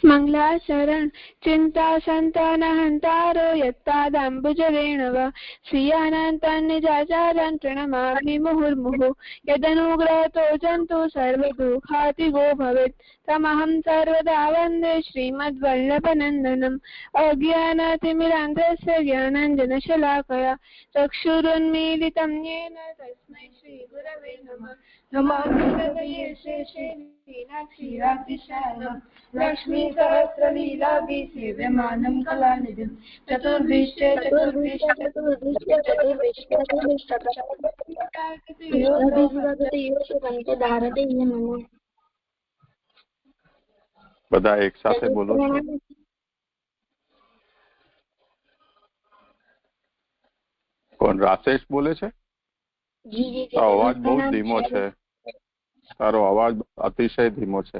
मंगलाचरण चिंता संतान हंतारो यत्पादाम्बुजरेणव श्रियानन्तान् निजाचारान् प्रणमामि मुहुर्मुहुः यदनुग्रहतो जन्तु सर्वदुःखातिगो भवेत् तमहं सर्वदा वन्दे श्रीमद्वल्लभनन्दनम् अज्ञानातिमिरान्धस्य ज्ञानाञ्जनशलाकया चक्षुरुन्मीलितं येन तस्मै श्रीगुरवे नमः नमो भगवते श्रीनाथीरादिशायनम् लक्ष्मी सहस्रलीलाभि सेव्यमानं कलानिधिं चतुर्भिश्च બધા એક સાથે બોલો છો. કોણ? રાશેષ બોલે છે? અવાજ બહુ ધીમો છે. તારો અવાજ અતિશય ધીમો છે.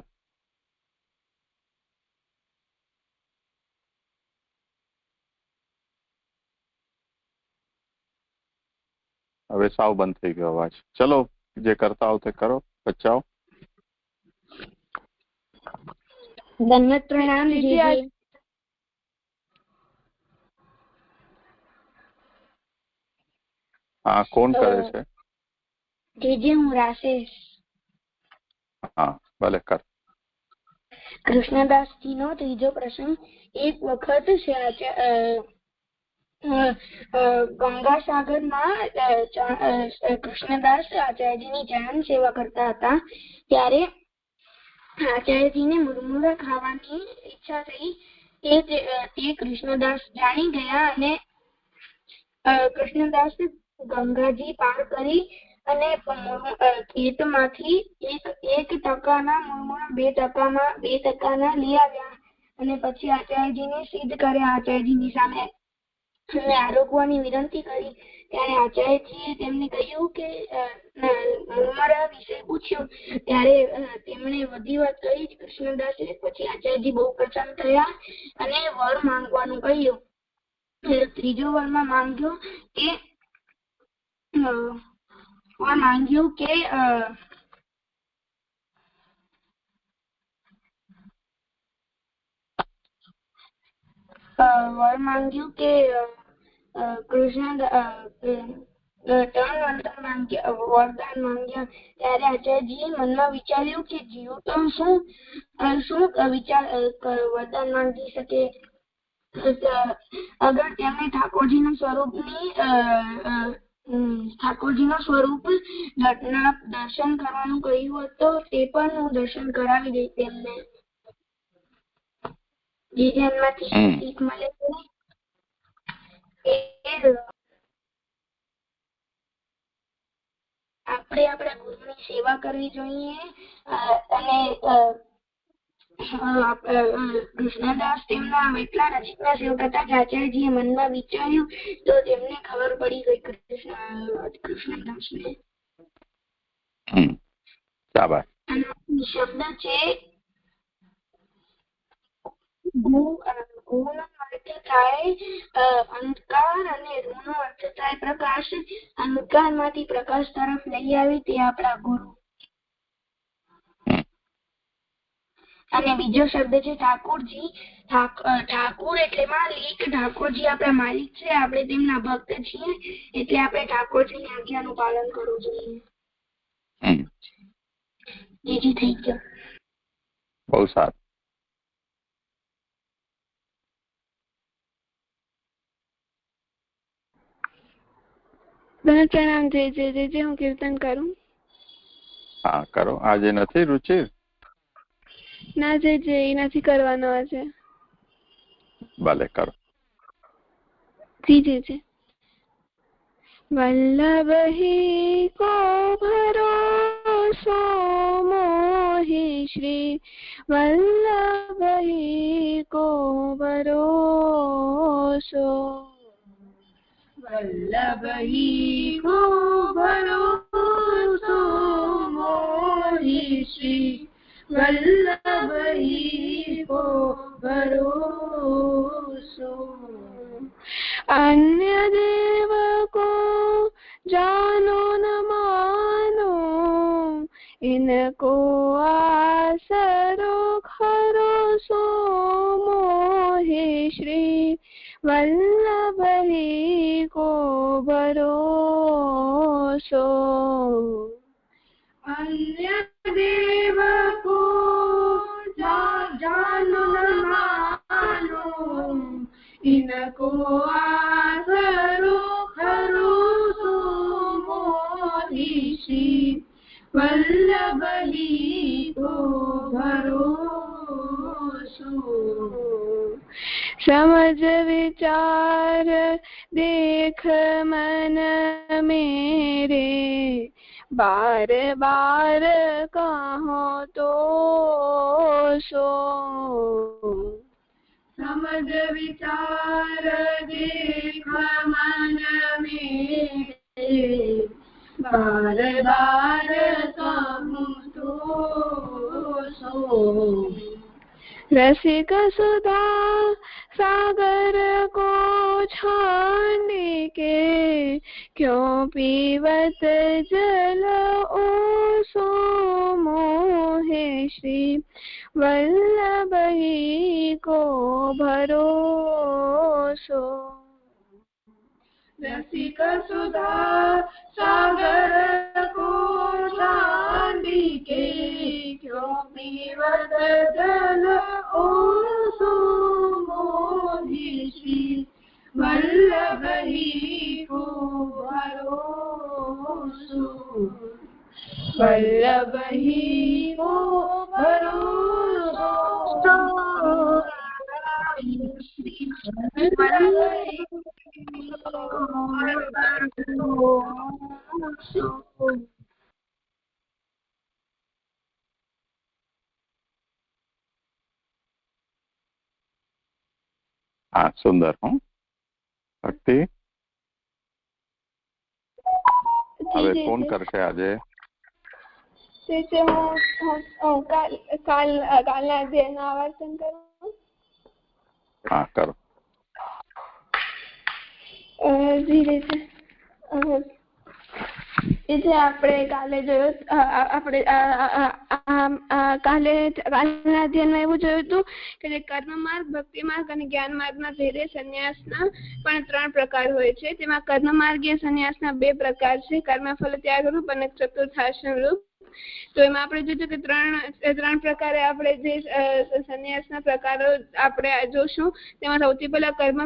હવે સાવ બંધ થઈ ગયો અવાજ. ચલો, જે કરતા હો તે કરો, બચાવો. ધન્યવાદ, પ્રણામ જીજી. હા, કોણ કરે છે? જીજી, હું રાશેષ. હા, ભલે કર. કૃષ્ણદાસજી નો ત્રીજો પ્રસંગ. એક વખત ગંગાસાગર માં કૃષ્ણદાસ આચાર્યજીની ચરણ સેવા કરતા હતા. ત્યારે આચાર્યજીને મુરમુરા ખાવાની ઈચ્છા થઈ. તે કૃષ્ણદાસ જાણી ગયા અને કૃષ્ણદાસ ગંગાજી પાર કરી અને ખેતમાંથી એક ટકાના મુરમુરા 2 ટકાના લઈ આવ્યા અને પછી આચાર્યજીને સિદ્ધ કર્યા. આચાર્યજીની સામે આરોગવાની વિનંતી કરી. ત્યારે આચાર્યજીએ તેમને કહ્યું કે મુરમુરા વિશે પૂછ્યું. ત્યારે તેમણે બધી વાત કહી કૃષ્ણદાસે. પછી આચાર્યજી બહુ પ્રસન્ન થયા અને વર માંગવાનું કહ્યું. ત્રીજો વરમાં માંગ્યો કે કૃષ્ણ વરદાન માંગ્યા. ત્યારે આચાર્યજીએ મનમાં વિચાર્યું કે જીવ તો શું વરદાન માંગી શકે. અગર તેમણે ઠાકોરજીના સ્વરૂપ દર્શન કરવાનું કહ્યું હોત તો તે પણ હું દર્શન કરાવી દઈ તેમને. જે જન્મથી શીખ મળે છે આપણે આપણા ગુરુની સેવા કરવી જોઈએ. અને કૃષ્ણદાસ તેમના એટલા નજીકના સેવક હતા કે આચાર્યજીએ મનમાં વિચાર્યું તો તેમને ખબર પડી ગઈ કૃષ્ણદાસને. શબ્દ છે ગુનો અર્થ થાય અંધકાર અને રૂનો અર્થ થાય પ્રકાશ. અંધકાર માંથી પ્રકાશ તરફ લઈ આવી તે આપણા ગુરુ. અને બીજો શબ્દ છે ઠાકોરજી. ઠાકોર એટલે માલિક. ઠાકોરજી આપણા માલિક છે. આપણે તેમના ભક્ત છીએ એટલે આપણે ઠાકોરજીની આજ્ઞાનું પાલન કરવું જોઈએ. જીજી થઈ ગયો. બહુ સારું. પ્રણામ. જય હું કીર્તન કરું. હા, કરો. આજે નથી રુચિ? ના જય એ નથી કરવાનો આજે. ભલે કરો. જી. वल्लभ ही को भरोसो मोहि श्री वल्लभ ही को भरोसो वल्लभ ही को भरोसो मोहि श्री वल्लभ ही को भरोसो अन्य देव को जानो न मानो इनको आसरो खरोसो वल्लभ ही को भरोसो। अन्य देव को जानो न मानो, इनको आसरो खरो सो मोहिशी। वल्लभ ही को भरोसो। समझ विचार देख मन मेरे, बार बार कहो तो सो। समझ विचार देख मन मेरे, बार बार कहूँ तो सो। रसिक सुधा सागर को छाने के, क्यों पीवत जल ओसो मोहे श्री। वल्लभ ही को भरोसो। रसिक सुधा सागर को छाने के, क्यों पीवत जल ओसो मोहि श्री। वल्लभ ही को भरोसो। वल्लभ ही को भरोसो। हाँ, सुंदर हूँ भक्ति। હવે કોણ કરશે આજે? કાલના અધ્યાયનું આવર્તન કરું. હા, કરો. ધીરે છે. આપણે કાલે જોયું, આપણે કાલના અધ્યાયમાં એવું જોયું હતું કે જે કર્મ માર્ગ, ભક્તિ માર્ગ અને જ્ઞાન માર્ગના ભેદે સંન્યાસના પણ 3 પ્રકાર હોય છે. તેમાં કર્મ માર્ગીય સંન્યાસના 2 પ્રકાર છે, કર્મફળ ત્યાગ રૂપ અને ચતુર્થાશ્રમ રૂપ. તો એમાં આપણે જોયું કે ત્રણ પ્રકારે આપણે જે સંન્યાસના પ્રકારો આપણે જોશું. તેમાં સૌથી પહેલા કર્મ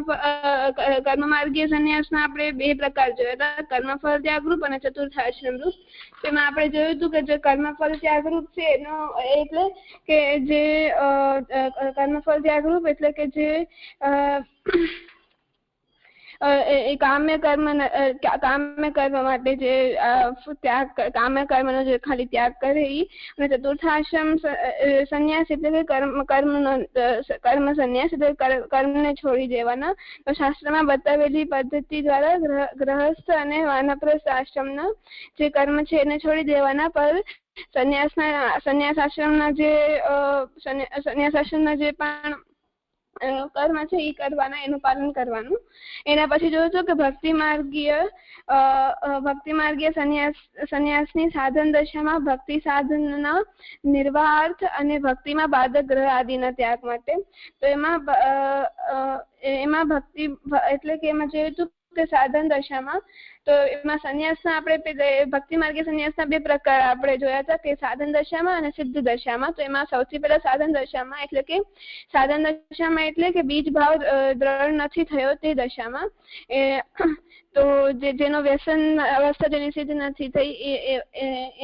માર્ગીય સંન્યાસના આપણે 2 પ્રકાર જોયા હતા, કર્મફળ ત્યાગ રૂપ અને ચતુર્થાશ્રમ રૂપ. તેમાં આપણે જોયું હતું કે જે કર્મફળ ત્યાગ રૂપ છે એનો એટલે કે જે કર્મફળ ત્યાગ રૂપ એટલે કે જે કામ્ય કર્મ માટે જે ત્યાગ, કામ્ય કર્મનો જે ખાલી ત્યાગ કરે એ. અને ચતુર્થાશ્રમ સંન્યાસ એટલે કે કર્મ સંન્યાસ એટલે કર્મને છોડી દેવાના. તો શાસ્ત્રમાં બતાવેલી પદ્ધતિ દ્વારા ગ્રહસ્થ અને વાનપ્રસ્થ આશ્રમના જે કર્મ છે એને છોડી દેવાના, પર સંન્યાસ આશ્રમના જે પણ કર્મ છે એ કરવાના, એનું પાલન કરવાનું. એના પછી જોયું હતું કે ભક્તિ માર્ગીય સંન્યાસની સાધન દશામાં ભક્તિ સાધનના નિર્વાહાર્થ અને ભક્તિમાં બાધક ગ્રહ આદિના ત્યાગ માટે. તો એમાં ભક્તિ એટલે કે એમાં જોયું હતું કે સાધન દશામાં, તો એમાં સંન્યાસના આપણે ભક્તિ માર્ગીય સંન્યાસના 2 પ્રકાર આપણે જોયા હતા કે સાધન દશામાં અને સિદ્ધ દશામાં. તો એમાં સૌથી પહેલા સાધન દશામાં એટલે કે એટલે કે બીજ ભાવ દ્રઢ નથી થયો તે દશામાં, તો જેનો વ્યસન અવસ્થા જેની સિદ્ધ નથી થઈ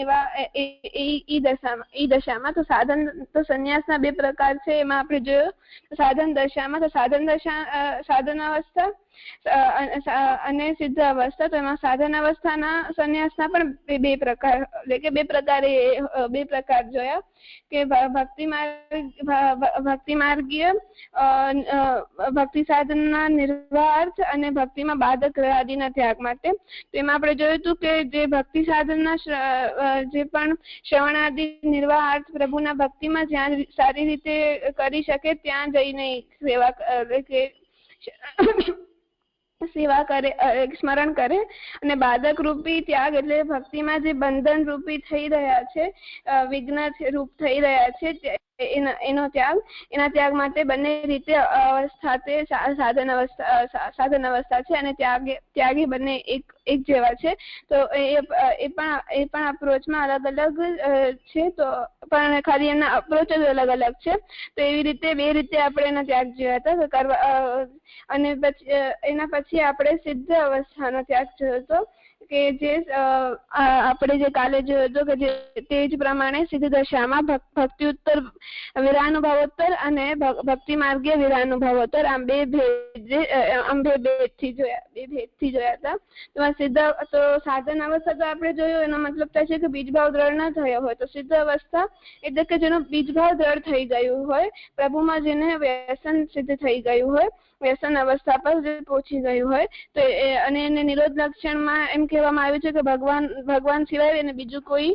એવા એ દશામાં. તો સંન્યાસના 2 પ્રકાર છે. એમાં આપણે જોયું સાધન દશામાં, તો સાધન અવસ્થા અને સિદ્ધ અવસ્થા. તો એમાં સાધન અવસ્થાના સંન્યાસના પણ 2 પ્રકાર એટલે કે 2 પ્રકાર જોયા કે ભક્તિ માર્ગીય ભક્તિ સાધનના નિર્વાહાર્થ અને ભક્તિમાં બાધક આદિના ત્યાગ માટે. તો એમાં આપણે જોયું હતું કે જે ભક્તિ સાધનના જે પણ શ્રવણ આદિ નિર્વાહાર્થ પ્રભુના ભક્તિમાં જ્યાં સારી રીતે કરી શકે ત્યાં જઈને સેવા કરે, સ્મરણ કરે. અને બાધક રૂપી ત્યાગ એટલે ભક્તિમાં જે બંધન રૂપી થઈ રહ્યા છે, વિઘ્ન રૂપ થઈ રહ્યા છે, એના ત્યાગ માટે બંને રીતે અવસ્થા તે સાધન અવસ્થા છે અને ત્યાગી બંને એક જેવા છે. તો એ પણ અપ્રોચમાં અલગ અલગ છે, તો પણ ખાલી એમના અપ્રોચ જ અલગ અલગ છે. તો એવી રીતે બે રીતે આપણે એના ત્યાગ જોયા હતા કરવા, અને એના પછી આપણે સિદ્ધ અવસ્થાનો ત્યાગ જોયો હતો કે જે આપણે જે કાલે જોયો હતો કે તે જ પ્રમાણે સિદ્ધ દશામાં ભક્તિ ઉત્તર વિરાનુભાવોત્તર અને ભક્તિ માર્ગીય વિરાનુભાવોત્તર આમ બે ભેદથી જોયા હતા. તો સિદ્ધ તો સાધન અવસ્થા તો આપણે જોયું, એનો મતલબ થાય છે કે બીજભાવ દ્રઢ ન થયો હોય. તો સિદ્ધ અવસ્થા એટલે કે જેનો બીજભાવ દ્રઢ થઈ ગયું હોય, પ્રભુમાં જેને વ્યસન સિદ્ધ થઈ ગયું હોય, વ્યસન અવસ્થા પર જે પહોંચી ગયું હોય, તો અને એને નિરોધ લક્ષણમાં એમ કહેવામાં આવ્યું છે કે ભગવાન સિવાય એને બીજું કોઈ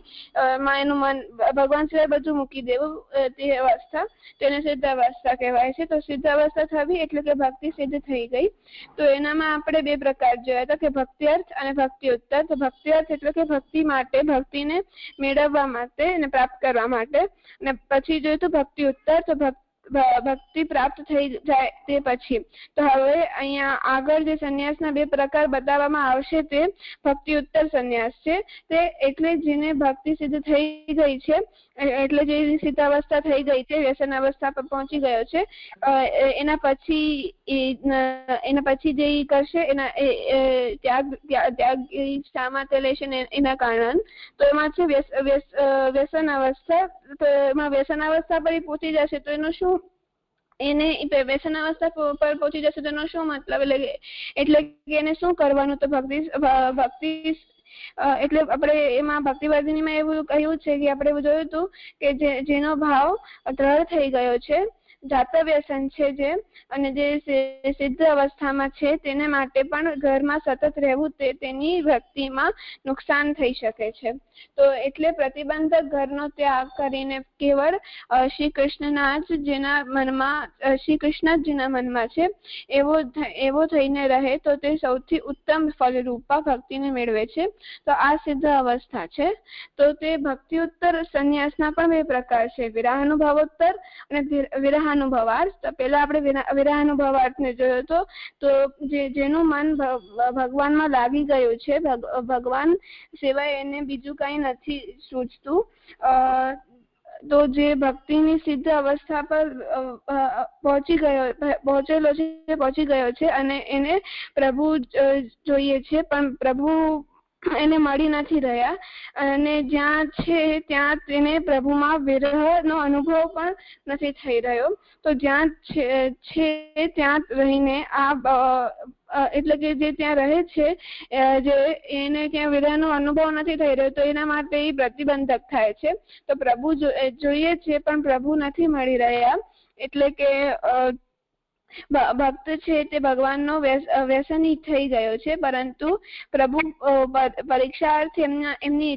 માં એનું મન ભગવાન સિવાય બધું મૂકી દેવું, તે અવસ્થા તેને સિદ્ધ અવસ્થા કહેવાય છે. તો સિદ્ધ અવસ્થા થવી એટલે કે ભક્તિ સિદ્ધ થઈ ગઈ. તો એનામાં આપણે બે પ્રકાર જોયા હતા કે ભક્તિ અર્થ અને ભક્તિ ઉત્તર. તો ભક્તિ અર્થ એટલે કે ભક્તિ માટે, ભક્તિને મેળવવા માટે અને પ્રાપ્ત કરવા માટે, અને પછી જોયું તો ભક્તિ ઉત્તર, તો ભક્તિ પ્રાપ્ત થઈ જાય તે પછી. તો હવે અહીંયા આગળ જે સંન્યાસના બે પ્રકાર બતાવવામાં આવશે તે ભક્તિ ઉત્તર સંન્યાસ છે. તે એટલે જેને ભક્તિ સિદ્ધ થઈ ગઈ છે, એટલે જે સિદ્ધ અવસ્થા થઈ ગઈ છે, વ્યસન અવસ્થા પર પહોંચી ગયો છે, એના પછી જે કરશે એના ત્યાગ શા માટે લેશે એના કારણ. તો એમાં છે વ્યસન અવસ્થા. તો એમાં વ્યસન અવસ્થા પર પહોંચી જશે તો એનું શું, એને વ્યસન અવસ્થા પર પહોંચી જશે તો એનો શું મતલબ, એટલે કે એને શું કરવાનું. તો ભક્તિ એટલે આપણે એમાં ભક્તિવાદીનીમાં એવું કહ્યું છે કે આપણે જોયું હતું કે જેનો ભાવ દ્રઢ થઈ ગયો છે, જાત વ્યસન છે જે, અને જે સિદ્ધ અવસ્થામાં છે તેને માટે પણ ઘરમાં સતત રહેવું તેની ભક્તિમાં નુકસાન થઈ શકે છે. તો એટલે પ્રતિબંધક ઘરનો ત્યાગ કરીને કેવળ શ્રી કૃષ્ણના જ જેના મનમાં, શ્રી કૃષ્ણ જ જેના મનમાં છે એવો થઈને રહે તો તે સૌથી ઉત્તમ ફલરૂપા ભક્તિને મેળવે છે. તો આ સિદ્ધ અવસ્થા છે. તો તે ભક્તિ ઉત્તર સંન્યાસના પણ બે પ્રકાર છે, વિરાહાનુભાવોત્તર અને વિરાહાનુભવાર્થ. તો પેલા આપણે વિરાહાનુભવાર્થને જોયો હતો. તો જેનું મન ભગવાનમાં લાગી ગયું છે, ભગવાન સિવાય એને બીજું કઈ નથી સૂચતું, તો જે ભક્તિની સિદ્ધ અવસ્થા પર પહોંચી ગયો છે અને એને પ્રભુ જોઈએ છે, પણ પ્રભુ એને મળી નથી રહ્યા, અને જ્યાં છે ત્યાં તેને પ્રભુમાં વિરહનો અનુભવ પણ નથી થઈ રહ્યો. તો જ્યાં છે ત્યાં રહીને એટલે કે જે ત્યાં રહે છે, જે એને ત્યાં વિરહનો અનુભવ નથી થઈ રહ્યો, તો એના માટે એ પ્રતિબંધક થાય છે. તો પ્રભુ જોઈએ છે પણ પ્રભુ નથી મળી રહ્યા, એટલે કે ભક્ત છે તે ભગવાનનો વ્યસની થઈ ગયો છે, પરંતુ પ્રભુ પરીક્ષાર્થી એમની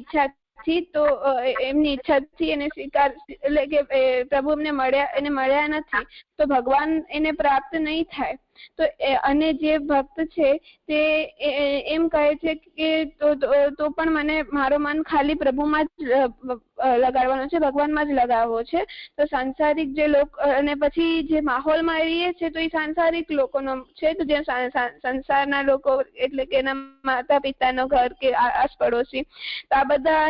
ઈચ્છાથી એને સ્વીકાર, એટલે કે પ્રભુ એને મળ્યા નથી, તો ભગવાન એને પ્રાપ્ત નહીં થાય. તો અને જે ભક્ત છે તે એમ કહે છે કે તો પણ મને મારો મન ખાલી પ્રભુમાં જ લગાડવાનો છે, ભગવાનમાં જ લગાવવો છે. તો સાંસારિક જે લોકો, અને પછી જે માહોલમાં રહીએ છે તો એ સાંસારિક લોકોનો છે, તો જે સંસારના લોકો એટલે કે એના માતા પિતાનો ઘર કે આસ પડોશી, તો આ બધા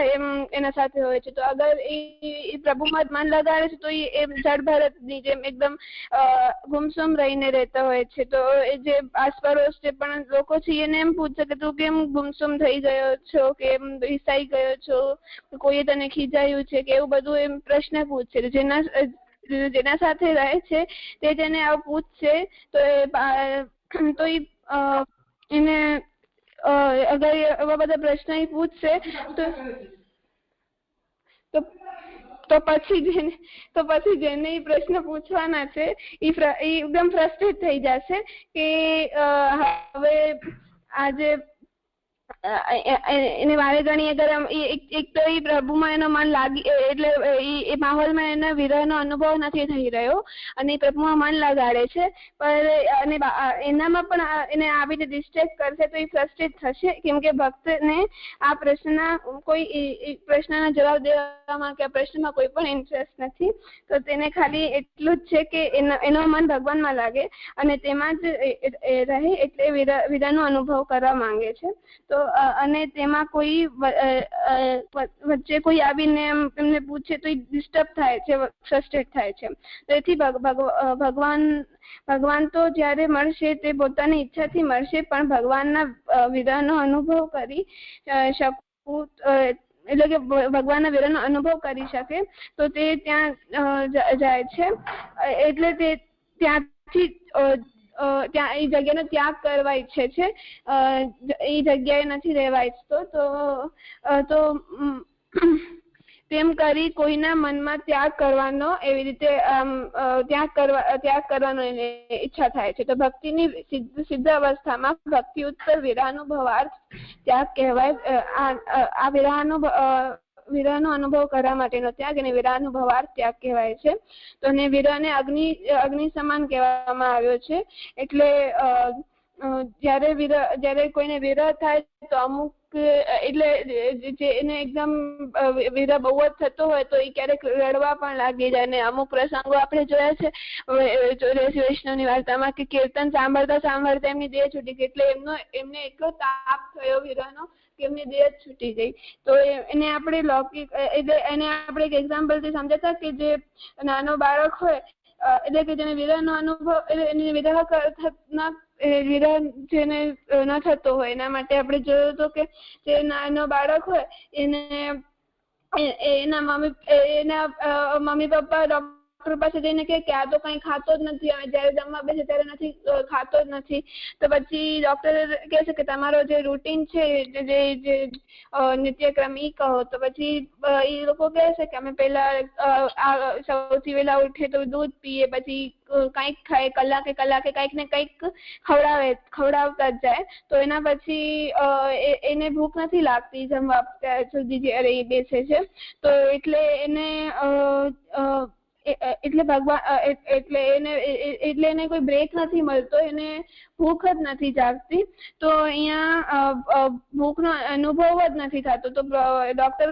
એના સાથે હોય છે. તો અગર એ પ્રભુમાં જ મન લગાડે છે તો એ જડ ભરતની જેમ એકદમ ગુમસુમ રહીને રહેતા હોય છે. તો એ જે આસપડોશ જે પણ લોકો છે એને એમ પૂછે કે તું કેમ ગુમસુમ થઈ ગયો છો, કેમ રિસાઈ ગયો છો, કોઈએ તને ખીજાયું છે કે, એવું બધું એમ પ્રશ્ન પૂછે. જેના સાથે રહે છે તે જેને આવું પૂછશે તો એને અગર એવા બધા પ્રશ્ન પૂછશે તો પછી જેને એ પ્રશ્ન પૂછવાના છે એ એકદમ ફ્રસ્ટ્રેટ થઈ જશે કે હવે આજે એને વારે ઘણી અગર એક તો એ પ્રભુમાં એનો મન લાગી એટલે એ માહોલમાં એના વિરહનો અનુભવ નથી થઈ રહ્યો અને પ્રભુમાં મન લગાડે છે, પણ એનામાં પણ એને આવીને ડિસ્ટ્રેક્ટ કરશે તો એ ફ્રસ્ટ્રેટ થશે, કેમ કે ભક્તને આ પ્રશ્નના જવાબ દેવામાં કે આ પ્રશ્નમાં કોઈ પણ ઇન્ટરેસ્ટ નથી. તો તેને ખાલી એટલું જ છે કે એનો મન ભગવાનમાં લાગે અને તેમાં જ રહે, એટલે વિરહનો અનુભવ કરવા માંગે છે. તો અને તેમાં કોઈ વચ્ચે કોઈ આવીને એમને પૂછે તો એ ડિસ્ટર્બ થાય છે, ફ્રસ્ટ્રેટ થાય છે. તેથી ભગવાન તો જ્યારે મળશે તે પોતાની ઈચ્છાથી મળશે, પણ ભગવાનના વિરહનો અનુભવ કરી શકવું એટલે કે ભગવાનના વિરહનો અનુભવ કરી શકે તો તે ત્યાં જાય છે, એટલે તે ત્યાંથી ત્યાં એ જગ્યાનો ત્યાગ કરવા ઈચ્છે છે, એ જગ્યાએ નથી રહેવા ઈચ્છતો. તો તેમ કરી કોઈના મનમાં ત્યાગ કરવાનો એવી રીતે ત્યાગ કરવાનો એને ઈચ્છા થાય છે. તો ભક્તિની સિદ્ધ અવસ્થામાં ભક્તિ ઉત્તર વિરહાનુભવાર્થ ત્યાગ કહેવાય. આ વિરહનો અનુભવ કરવા માટેનો ત્યાગ અને વિરહાનુભવાર્થ ત્યાગ કહેવાય છે. તો અને વિરહને અગ્નિ સમાન કહેવામાં આવ્યો છે. એટલે જ્યારે કોઈને વિરહ થાય તો અમુક એટલે એને એકદમ વિરહ બહુ જ થતો હોય તો એ ક્યારેક રડવા પણ લાગી જાય. અને અમુક પ્રસંગો આપણે જોયા છે વૈષ્ણવની વાર્તામાં કે કીર્તન સાંભળતા એમની દેહ છૂટી ગઈ, એટલે એમને એટલો તાપ થયો વિરહનો કે એમની દેહ જ છૂટી ગઈ. તો એને આપણે લૌકિક એટલે એને આપણે એક એક્ઝામ્પલથી સમજાતા કે જે નાનો બાળક હોય એટલે કે જેને વિરહનો અનુભવ એને વિરહ જેને ન થતો હોય એના માટે આપણે જોયું હતું કે જે નાનો બાળક હોય એના મમ્મી પપ્પા ડોક્ટર પાસે જઈને કે આ તો કઈ ખાતો જ નથી, હવે જયારે જમવા બેસે ત્યારે ખાતો જ નથી. તો પછી ડોક્ટર કહે છે કે તમારો જે રૂટીન છે જે નિત્યક્રમ ઈ કહો. તો પછી એ લોકો કહે છે કે અમે પહેલા સૌથી વહેલા ઉઠીએ તો દૂધ પીએ, પછી કંઈક ખાય, કલાકે કંઈક ને કંઈક ખવડાવતા જ જાય. તો એના પછી એને ભૂખ નથી લાગતી જમવા સુધી જયારે એ બેસે છે. તો એટલે એને એને કોઈ બ્રેક નથી મળતો, એને ભૂખ જ નથી જાગતી. તો અહીંયા ભૂખનો અનુભવ જ નથી થતો. તો ડોક્ટર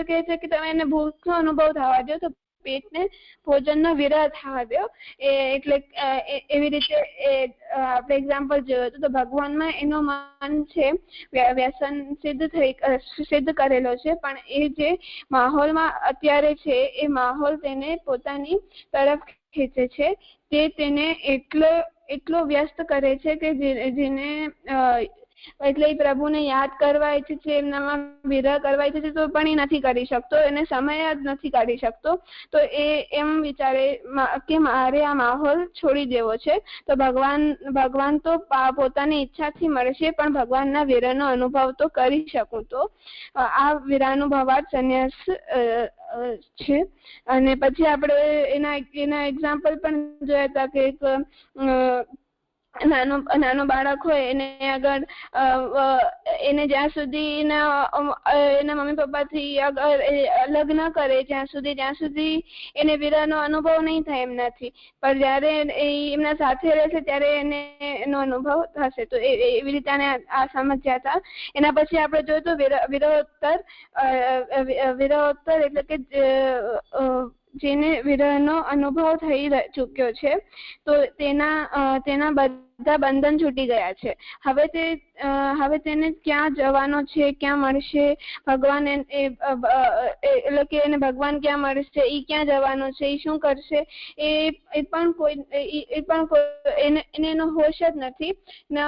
કહે છે કે તમે એને ભૂખનો અનુભવ થવા દો, તો પેટને ભોજનનો વિરહ થવા દો. એટલે એવી રીતે આપણે એક્ઝામ્પલ જોયું હતું. તો ભગવાનમાં એનો મન છે વ્યસન સિદ્ધ કરેલો છે, પણ એ જે માહોલમાં અત્યારે છે એ માહોલ તેને પોતાની તરફ ખેંચે છે. તે તેને એટલો વ્યસ્ત કરે છે કે જેને એટલે એ પ્રભુને યાદ કરવા ઈચ્છે છે, એમનામાં વિરહ કરવા ઈચ્છે છે, તો પણ એ નથી કરી શકતો, એને સમય જ નથી કાઢી શકતો. તો એ એમ વિચારે કે મારે આ માહોલ છોડી દેવો છે. તો ભગવાન તો પોતાની ઈચ્છાથી મળશે, પણ ભગવાનના વિરહનો અનુભવ તો કરી શકું. તો આ વિરહાનુભવાર્થ સંન્યાસ છે. અને પછી આપણે એના એક્ઝામ્પલ પણ જોયા હતા કે એક નાનો બાળક હોય એને આગળ એને જ્યાં સુધી એના મમ્મી પપ્પાથી અલગ ન કરે જ્યાં સુધી એને વિરહનો અનુભવ નહીં થાય એમનાથી, પણ જયારે એમના સાથે રહેશે ત્યારે એનો અનુભવ થશે. તો એવી રીતે આ સમજ્યા હતા. એના પછી આપણે જોયું તો વિરહોત્તર એટલે કે જેને વિરહનો અનુભવ થઈ ચૂક્યો છે, તો તેના બધા બંધન છૂટી ગયા છે. હવે તેને ક્યાં જવાનો છે, ક્યાં મળશે ભગવાન, એટલે કે એને ભગવાન ક્યાં મળશે, એ ક્યાં જવાનો છે, એ શું કરશે, એ પણ એનો હોશ જ નથી. પણ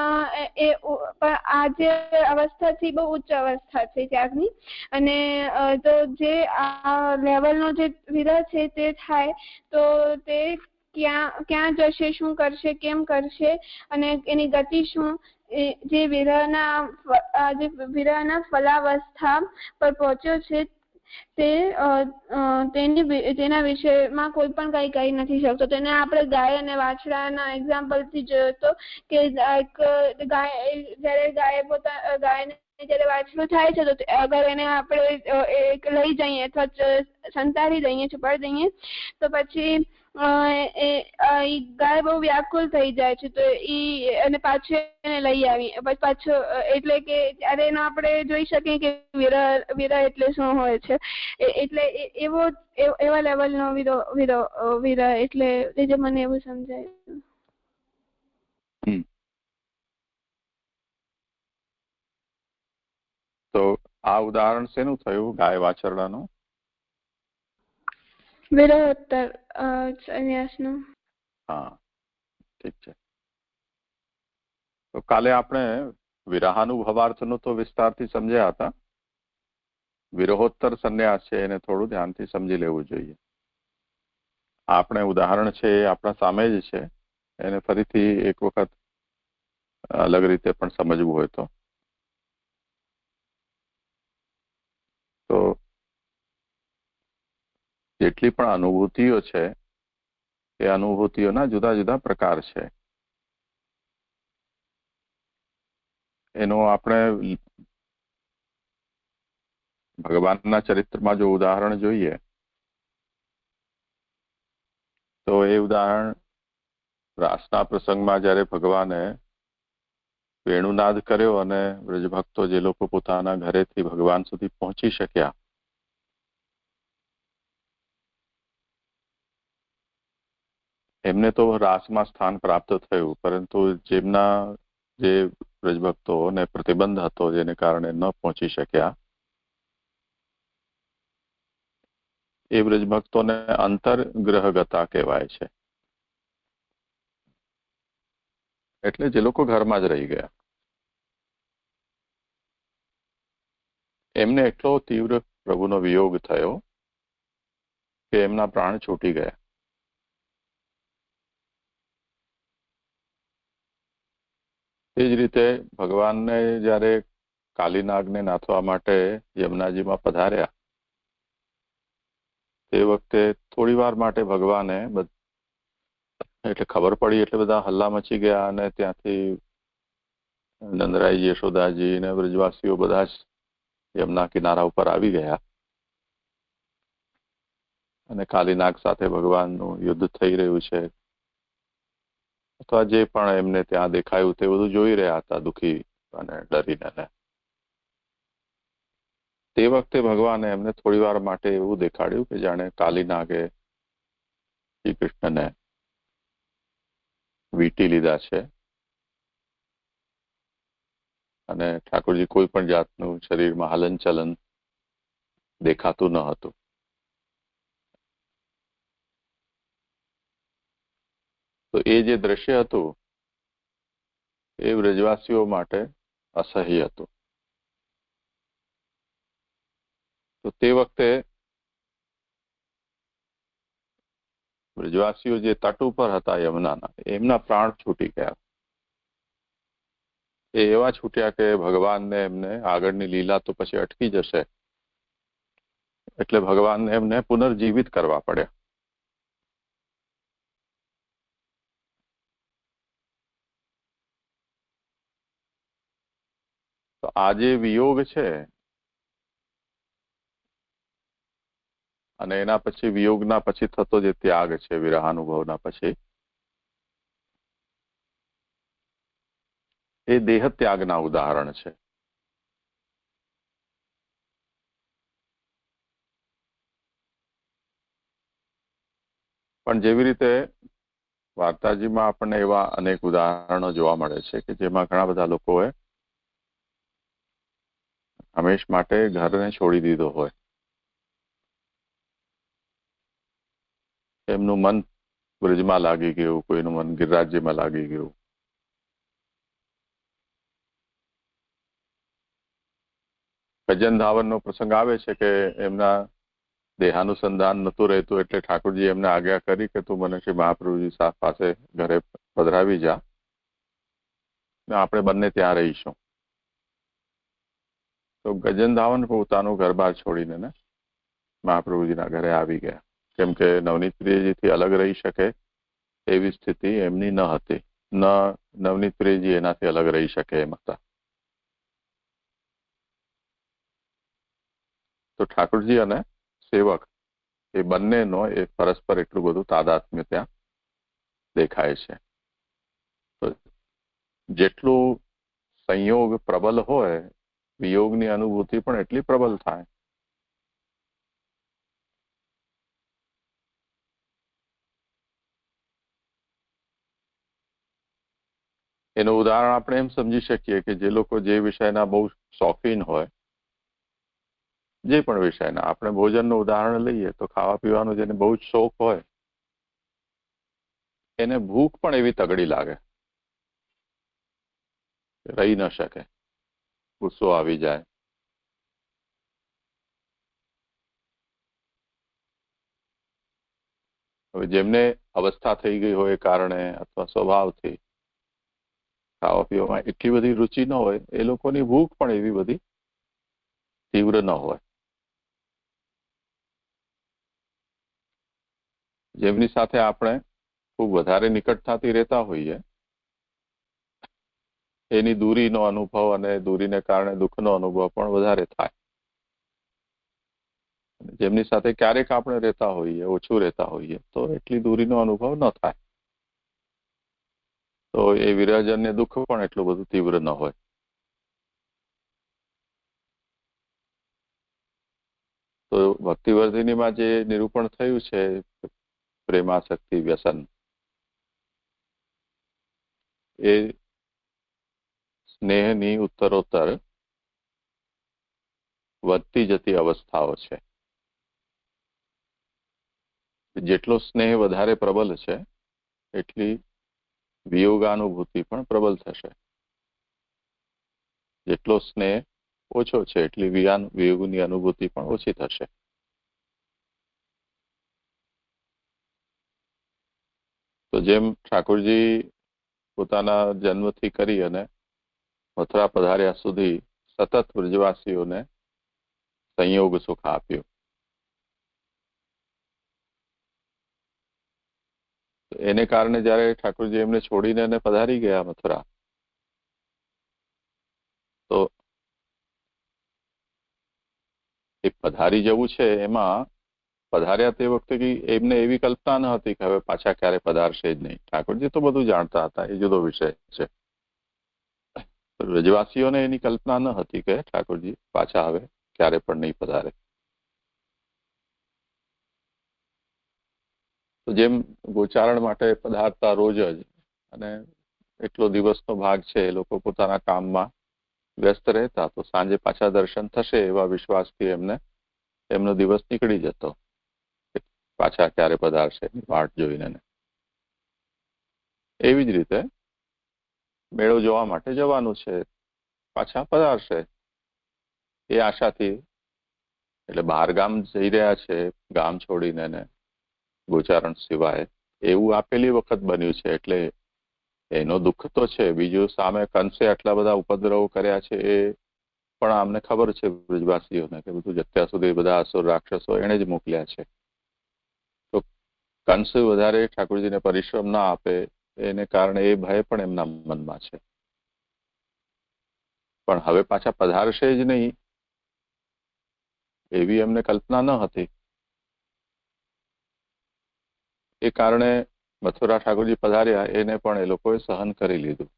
આ જે અવસ્થાથી બહુ ઉચ્ચ અવસ્થા છે ત્યાગની. અને તો જે આ લેવલનો જે વિરહ છે તે થાય તો તે ક્યાં જશે, શું કરશે, કેમ કરશે અને એની ગતિ શું, જે વિરહના ફલાવસ્થા પર પહોંચ્યો છે તેના વિષયમાં કોઈ પણ કઈ કહી નથી શકતો. તેને આપણે ગાય અને વાછડાના એક્ઝામ્પલથી જોયો તો કે જયારે ગાયને જયારે વાછડું થાય છે તો અગર એને આપણે લઈ જઈએ અથવા સંતાડી દઈએ, છુપાડી દઈએ તો પછી ગાય બહુ વ્યાકુલ થઈ જાય છે. તો અને પાછું એને લઈ આવી પાછું એટલે કે ત્યારે એનો આપણે જોઈ શકીએ કે વિરહ એટલે શું હોય છે. એટલે એવા લેવલનો વિરહ એટલે મને એવું સમજાય. તો આ ઉદાહરણ શેનું થયું ગાય વાછરડાનું? વિરહોત્તર સંન્યાસનું. હા, ઠીક છે. તો કાલે આપણે વિરહાનુભવાર્થનું તો વિસ્તારથી સમજ્યા હતા. વિરહોત્તર સંન્યાસ છે એને થોડું ધ્યાનથી સમજી લેવું જોઈએ. આપણે ઉદાહરણ છે એ આપણા સામે જ છે, એને ફરીથી એક વખત અલગ રીતે પણ સમજવું હોય તો જેટલી પણ અનુભૂતિઓ છે એ અનુભૂતિઓના જુદા જુદા પ્રકાર છે. એનો આપણે ભગવાનના ચરિત્રમાં જો ઉદાહરણ જોઈએ તો એ ઉદાહરણ રાસના પ્રસંગમાં જ્યારે ભગવાને વેણુનાદ કર્યો અને વ્રજભક્તો જે લોકો પોતાના ઘરેથી ભગવાન સુધી પહોંચી શક્યા એમને તો રાસમાં સ્થાન પ્રાપ્ત થયું, પરંતુ જેમના જે વ્રજભક્તોને પ્રતિબંધ હતો જેને કારણે ન પહોંચી શક્યા એ વ્રજભક્તોને અંતર્ગ્રહગતા કહેવાય છે. એટલે જે લોકો ઘરમાં જ રહી ગયા એમને એટલો તીવ્ર પ્રભુનો વિયોગ થયો કે એમના પ્રાણ છૂટી ગયા. તે જ રીતે ભગવાનને જ્યારે કાલીનાગને નાથવા માટે યમુનાજીમાં પધાર્યા તે વખતે થોડી વાર માટે ભગવાને એટલે ખબર પડી એટલે બધા હલ્લા મચી ગયા અને ત્યાંથી નંદરાય, યશોદાજી અને વ્રજવાસીઓ બધા જ યમુના કિનારા ઉપર આવી ગયા અને કાલીનાગ સાથે ભગવાનનું યુદ્ધ થઈ રહ્યું છે અથવા જે પણ એમને ત્યાં દેખાયું તે બધું જોઈ રહ્યા હતા દુઃખી અને ડરીને. તે વખતે ભગવાને એમને થોડી વાર માટે એવું દેખાડ્યું કે જાણે કાલીનાગે શ્રી કૃષ્ણને વીંટી લીધા છે અને ઠાકોરજી કોઈ પણ જાતનું શરીરમાં હલનચલન દેખાતું ન હતું. તો એ જે દ્રશ્ય હતું એ વ્રજવાસીઓ માટે અસહ્ય હતું. તો તે વખતે વ્રજવાસીઓ જે તટ ઉપર હતા યમુનાના એમના પ્રાણ છૂટી ગયા. એ એવા છૂટ્યા કે ભગવાનને એમને આગળની લીલા તો પછી અટકી જશે એટલે ભગવાનને એમને પુનર્જીવિત કરવા પડ્યા. તો આ જે વિયોગ છે અને એના પછી વિયોગના પછી થતો જે ત્યાગ છે વિરહાનુભવના પછી એ દેહ ત્યાગના ઉદાહરણ છે. પણ જેવી રીતે વાર્તાજીમાં આપણને એવા અનેક ઉદાહરણો જોવા મળે છે કે જેમાં ઘણા બધા લોકોએ હંમેશ માટે ઘરને છોડી દીધો હોય, એમનું મન બ્રજમાં લાગી ગયું, કોઈનું મન ગિરિરાજ્યમાં લાગી ગયું. ભજન ધાવનનો પ્રસંગ આવે છે કે એમના દેહાનુસંધાન નતું રહેતું એટલે ઠાકોરજી એમને આજ્ઞા કરી કે તું મને શ્રી મહાપ્રભુજી પાસે ઘરે પધરાવી જા, આપણે બંને ત્યાં રહીશું. તો ગજન ધાવન પોતાનું ઘર બાર છોડીને મહાપ્રભુજીના ઘરે આવી ગયા, કેમ કે નવનીત પ્રિયજીથી અલગ રહી શકે એવી સ્થિતિ એમની ન હતી, ન નવનીત પ્રિયજી એનાથી અલગ રહી શકે એમ હતા. તો ઠાકોરજી અને સેવક એ બંનેનો એ પરસ્પર એટલું બધું તાદાત્મ્ય ત્યાં દેખાય છે. તો જેટલું સંયોગ પ્રબલ હોય, વિયોગની અનુભૂતિ પણ એટલી પ્રબલ થાય. એનું ઉદાહરણ આપણે એમ સમજી શકીએ કે જે લોકો જે વિષયના બહુ શોખીન હોય, જે પણ વિષયના, આપણે ભોજનનું ઉદાહરણ લઈએ તો ખાવા પીવાનો જેને બહુ જ શોખ હોય, એને ભૂખ પણ એવી તગડી લાગે, રહી ન શકે, ગુસ્સો આવી જાય. હવે જેમને અવસ્થા થઈ ગઈ હોય એ કારણે અથવા સ્વભાવથી ખાવા પીવામાં એટલી બધી રુચિ ન હોય, એ લોકોની ભૂખ પણ એવી બધી તીવ્ર ન હોય. જેમની સાથે આપણે ખૂબ વધારે નિકટતાથી રહેતા હોઈએ, એની દૂરીનો અનુભવ અને દૂરીને કારણે દુઃખનો અનુભવ પણ વધારે થાય. જેમની સાથે ક્યારેક આપણે રહેતા હોઈએ, ઓછું રહેતા હોઈએ, તો એટલી દૂરીનો અનુભવ ન થાય. તો એ વિરહજન્ય દુઃખ પણ એટલું બધું તીવ્ર ન હોય. તો ભક્તિવર્ધિનીમાં જે નિરૂપણ થયું છે પ્રેમાસક્તિ વ્યસન, એ સ્નેહની ઉત્તરોત્તર વધતી જતી અવસ્થાઓ છે. જેટલો સ્નેહ વધારે પ્રબલ છે એટલી વિયોગાનુભૂતિ પણ પ્રબલ થશે. જેટલો સ્નેહ ઓછો છે એટલી વિયોગની અનુભૂતિ પણ ઓછી થશે. તો જેમ ઠાકોરજી પોતાના જન્મથી કરી અને મથુરા પધાર્યા સુધી સતત વ્રજવાસીઓને સંયોગ સુખ આપ્યું, એને કારણે જયારે ઠાકોરજી એમને છોડીને એને પધારી ગયા મથુરા, તો એ પધારી જવું છે એમાં પધાર્યા તે વખતે એમને એવી કલ્પના ન હતી કે હવે પાછા ક્યારે પધારશે જ નહીં. ઠાકોરજી તો બધું જાણતા હતા, એ જુદો વિષય છે. વ્રજવાસીઓને એની કલ્પના ન હતી કે ઠાકોરજી પાછા હવે ક્યારે પણ નહીં પધારે. તો જેમ ગોચારણ માટે પધારતા રોજ જ, અને એટલો દિવસનો ભાગ છે એ લોકો પોતાના કામમાં વ્યસ્ત રહેતા, તો સાંજે પાછા દર્શન થશે એવા વિશ્વાસથી એમનો દિવસ નીકળી જતો, પાછા ક્યારે પધારશે વાટ જોઈને. એવી જ રીતે મેળો જોવા માટે જવાનું છે, પાછા પધારશે એ આશાથી, એટલે બહાર ગામ જઈ રહ્યા છે ગામ છોડીને ગોચારણ સિવાય, એવું આપેલી વખત બન્યું છે એટલે એનો દુઃખ તો છે. બીજું સામે કંસે આટલા બધા ઉપદ્રવો કર્યા છે એ પણ આમને ખબર છે બ્રજવાસીઓને, કે બધું અત્યાર સુધી બધા અસુર રાક્ષસો એને જ મોકલ્યા છે. તો કંસ વધારે ઠાકોરજીને પરિશ્રમ ના આપે એને કારણે એ ભય પણ એમના મનમાં છે. પણ હવે પાછા પધારશે જ નહીં એવી એમને કલ્પના ન હતી. એ કારણે મથુરા ઠાકોરજી પધાર્યા એને પણ એ લોકોએ સહન કરી લીધું.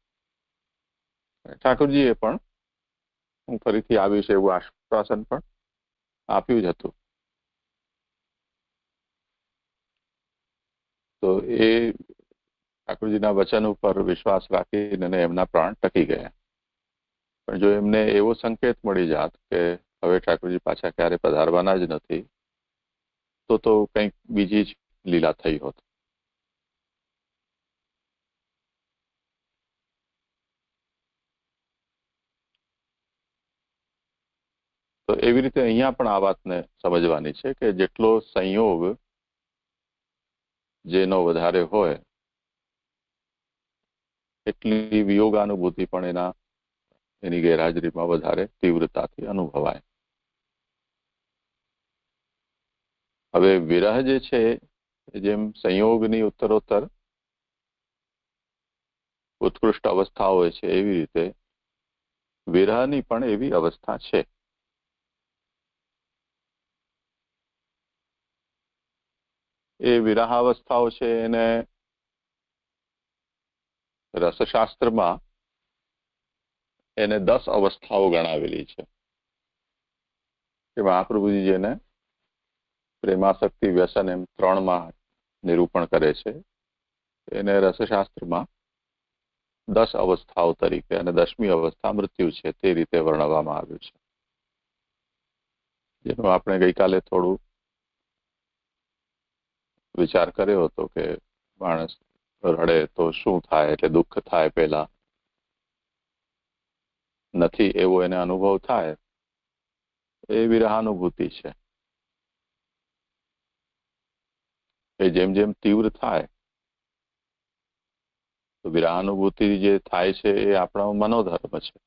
ઠાકોરજીએ પણ હું ફરીથી આવીશ એવું આશ્વાસન પણ આપ્યું જ હતું. તો એ ઠાકોરજીના વચન ઉપર વિશ્વાસ રાખીને એમના પ્રાણ ટકી ગયા. પણ જો એમને એવો સંકેત મળી જાત કે હવે ઠાકોરજી પાછા ક્યારે પધારવાના જ નથી, તો કંઈક બીજી જ લીલા થઈ હોત. તો એવી રીતે અહીંયા પણ આ વાતને સમજવાની છે કે જેટલો સંયોગ જેનો વધારે હોય એટલી વિયોગાનુભૂતિ પણ એની ગેરહાજરીમાં વધારે તીવ્રતાથી અનુભવાય. હવે વિરહ જે છે જેમ સંયોગની ઉત્તરોત્તર ઉત્કૃષ્ટ અવસ્થા હોય છે એવી રીતે વિરહની પણ એવી અવસ્થા છે. એ વિરહાવસ્થાઓ છે એને રસશાસ્ત્રમાં એને 10 અવસ્થાઓ ગણાવેલી છે કે મહાપ્રભુજી જેને પ્રેમાસક્તિ વ્યસન એમ 3માં નિરૂપણ કરે છે. એને રસશાસ્ત્રમાં 10 અવસ્થાઓ તરીકે અને 10મી અવસ્થા મૃત્યુ છે તે રીતે વર્ણવવામાં આવ્યું છે, જેનો આપણે ગઈકાલે થોડું વિચાર કર્યો હતો કે માણસ રડે તો શું થાય, એટલે દુઃખ થાય, પહેલા નથી એવો એને અનુભવ થાય એ વિરહાનુભૂતિ છે. એ જેમ જેમ તીવ્ર થાય તો વિરહાનુભૂતિ જે થાય છે એ આપણા મનોધર્મ છે,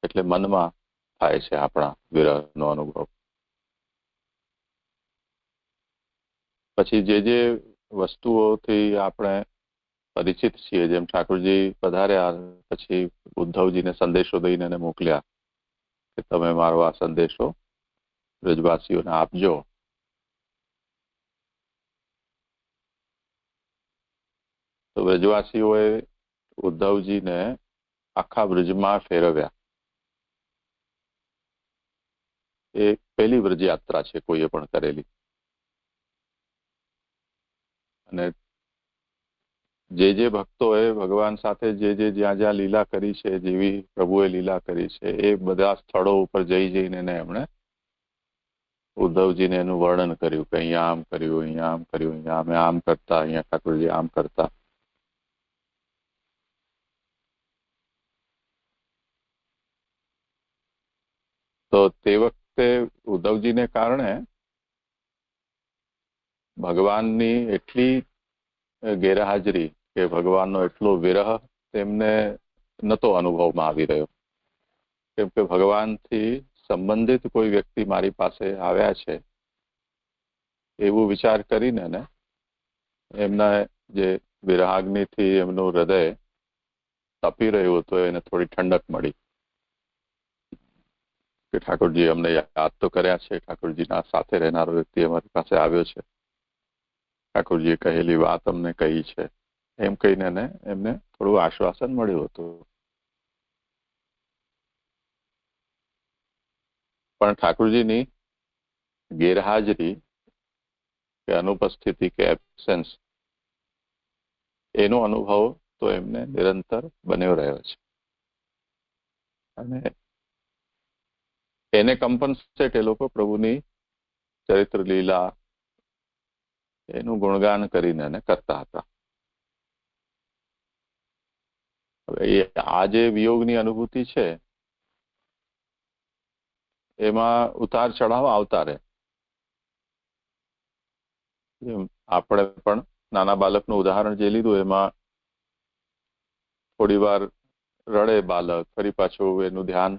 એટલે મનમાં થાય છે આપણા વિરહનો અનુભવ. પછી જે વસ્તુઓથી આપણે પરિચિત છીએ, જેમ ઠાકોરજી પધાર્યા પછી ઉદ્ધવજીને સંદેશો દઈને એને મોકલ્યા કે તમે મારો આ સંદેશો બ્રજવાસીઓને આપજો. તો બ્રજવાસીઓએ ઉદ્ધવજીને આખા બ્રજમાં ફેરવ્યા. એ પહેલી બ્રજ યાત્રા છે કોઈએ પણ કરેલી. અને જે ભક્તોએ ભગવાન સાથે જે જ્યાં લીલા કરી છે, જેવી પ્રભુએ લીલા કરી છે, એ બધા સ્થળો ઉપર જઈને એમણે ઉદ્ધવજીને એનું વર્ણન કર્યું કે અહીંયા આમ કર્યું, અહીંયા આમ કર્યું, અહીંયા અમે આમ કરતા, અહીંયા ઠાકોરજી આમ કરતા. તો તે વખતે ઉદ્ધવજીને કારણે ભગવાનની એટલી ગેરહાજરી કે ભગવાનનો એટલો વિરહ તેમને નતો અનુભવમાં આવી રહ્યો, કેમ કે ભગવાનથી સંબંધિત કોઈ વ્યક્તિ મારી પાસે આવ્યા છે એવું વિચાર કરીને ને એમના જે વિરહાગ્નિથી એમનું હૃદય તપી રહ્યું હતું એને થોડી ઠંડક મળી કે ઠાકોરજી અમને યાદ તો કર્યા છે, ઠાકોરજીના સાથે રહેનારો વ્યક્તિ અમારી પાસે આવ્યો છે, ઠાકોરજીએ કહેલી વાત અમને કહી છે, એમ કહીને એમને થોડું આશ્વાસન મળ્યું હતું. પણ ઠાકોરજીની ગેરહાજરી કે અનુપસ્થિતિ કે એબ્સેન્સ એનો અનુભવ તો એમને નિરંતર બન્યો રહ્યો છે. અને એને કમ્પન્સેટ એ લોકો પ્રભુની ચરિત્ર લીલા એનું ગુણગાન કરીને એને કરતા હતા. હવે આ જે વિયોગની અનુભૂતિ છે એમાં ઉતાર ચઢાવ આવતા રહે. આપણે પણ નાના બાળકનું ઉદાહરણ જે લીધું એમાં થોડી વાર રડે બાળક, ફરી પાછું એનું ધ્યાન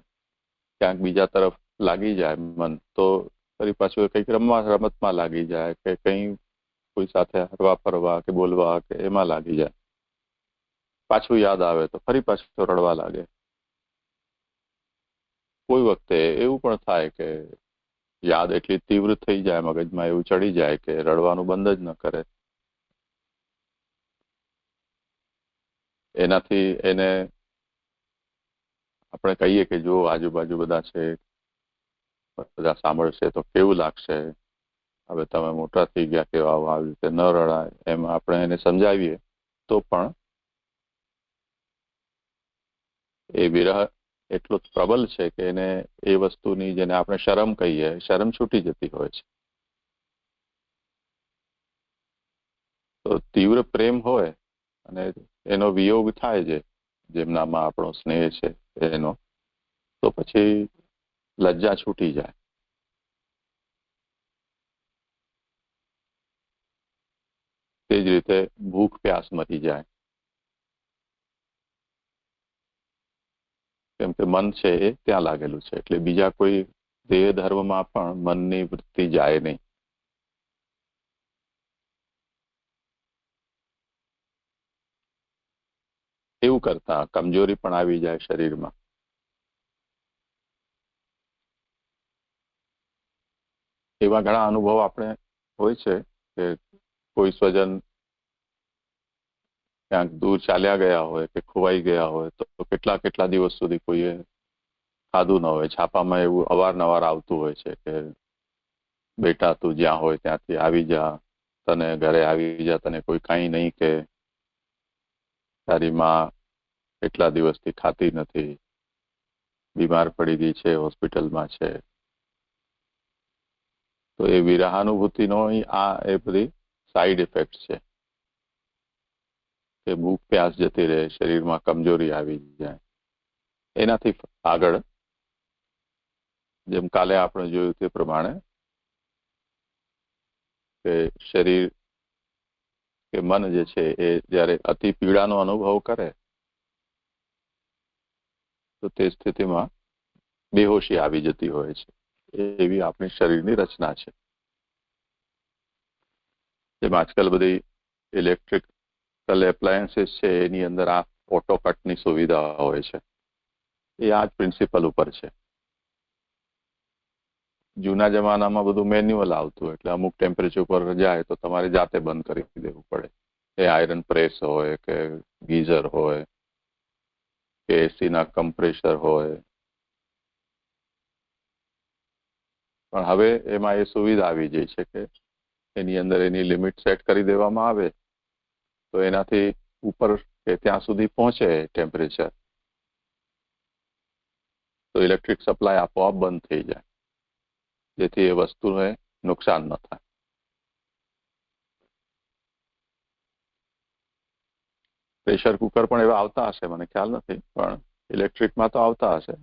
ક્યાંક બીજા તરફ લાગી જાય મન, તો ફરી પાછું કંઈક રમતમાં લાગી જાય કે કંઈ કોઈ સાથે હરવા ફરવા કે બોલવા કે એમાં લાગી જાય. પાછું યાદ આવે તો ફરી પાછું રડવા લાગે. કોઈ વખતે એવું પણ થાય કે યાદ એટલી તીવ્ર થઈ જાય, મગજમાં એવું ચડી જાય કે રડવાનું બંધ જ ન કરે. એનાથી એને આપણે કહીએ કે જો આજુબાજુ બધા છે, બધા સાંભળશે તો કેવું લાગશે, હવે તમે મોટા થઈ ગયા કે આવી રીતે ન રડાય, એમ આપણે એને સમજાવીએ તો પણ એ વિરહ એટલો પ્રબલ છે કે એને એ વસ્તુની, જેને આપણે શરમ કહીએ, શરમ છૂટી જતી હોય છે. તો તીવ્ર પ્રેમ હોય અને એનો વિયોગ થાય છે, જેમનામાં આપણો સ્નેહ છે એનો, તો પછી લજ્જા છૂટી જાય. તે જ રીતે ભૂખ પ્યાસ મરી જાય, કેમ કે મન છે એ ત્યાં લાગેલું છે, એટલે બીજા કોઈ દેહ ધર્મમાં પણ મનની વૃત્તિ જાય નહીં. એવું કરતા કમજોરી પણ આવી જાય શરીરમાં. એવા ઘણા અનુભવ આપણે હોય છે કે કોઈ સ્વજન ક્યાંક દૂર ચાલ્યા ગયા હોય કે ખોવાઈ ગયા હોય તો કેટલા દિવસ સુધી કોઈએ ખાધું ન હોય. છાપામાં એવું અવારનવાર આવતું હોય છે કે બેટા તું જ્યાં હોય ત્યાંથી આવી જા, તને ઘરે આવી જા, તને કોઈ કાંઈ નહીં કે તારી માં એટલા દિવસથી ખાતી નથી, બીમાર પડી ગઈ છે, હોસ્પિટલમાં છે. તો એ વિરહાનુભૂતિનો એ બધી સાઈડ ઇફેક્ટ છે કે ભૂખ પ્યાસ જતી રહે, શરીરમાં કમજોરી આવી જાય. એનાથી આગળ જેમ કાલે આપણે જોયું તે પ્રમાણે કે શરીર કે મન જે છે એ જ્યારે અતિ પીડાનો અનુભવ કરે તો તે સ્થિતિમાં બેહોશી આવી જતી હોય છે. એવી આપણી શરીરની રચના છે. જેમ આજકાલ બધી ઇલેક્ટ્રિકલ એપ્લાયન્સીસ છે એની અંદર આ ઓટોકટની સુવિધા હોય છે. એ આ જ પ્રિન્સિપલ ઉપર છે. જૂના જમાનામાં બધું મેન્યુઅલ આવતું, એટલે અમુક ટેમ્પરેચર પર જાય તો તમારે જાતે બંધ કરી દેવું પડે. એ આયરન પ્રેસ હોય કે ગીઝર હોય કે એસીના કમ્પ્રેસર હોય. પણ હવે એમાં એ સુવિધા આવી જાય છે કે એની અંદર એની લિમિટ સેટ કરી દેવામાં આવે તો એનાથી ઉપર કે ત્યાં સુધી પહોંચે ટેમ્પરેચર તો ઇલેક્ટ્રિક સપ્લાય આપોઆપ બંધ થઈ જાય, જેથી એ વસ્તુને નુકસાન ન થાય. પ્રેશર કુકર પણ એવા આવતા હશે, મને ખ્યાલ નથી, પણ ઇલેક્ટ્રિકમાં તો આવતા હશે.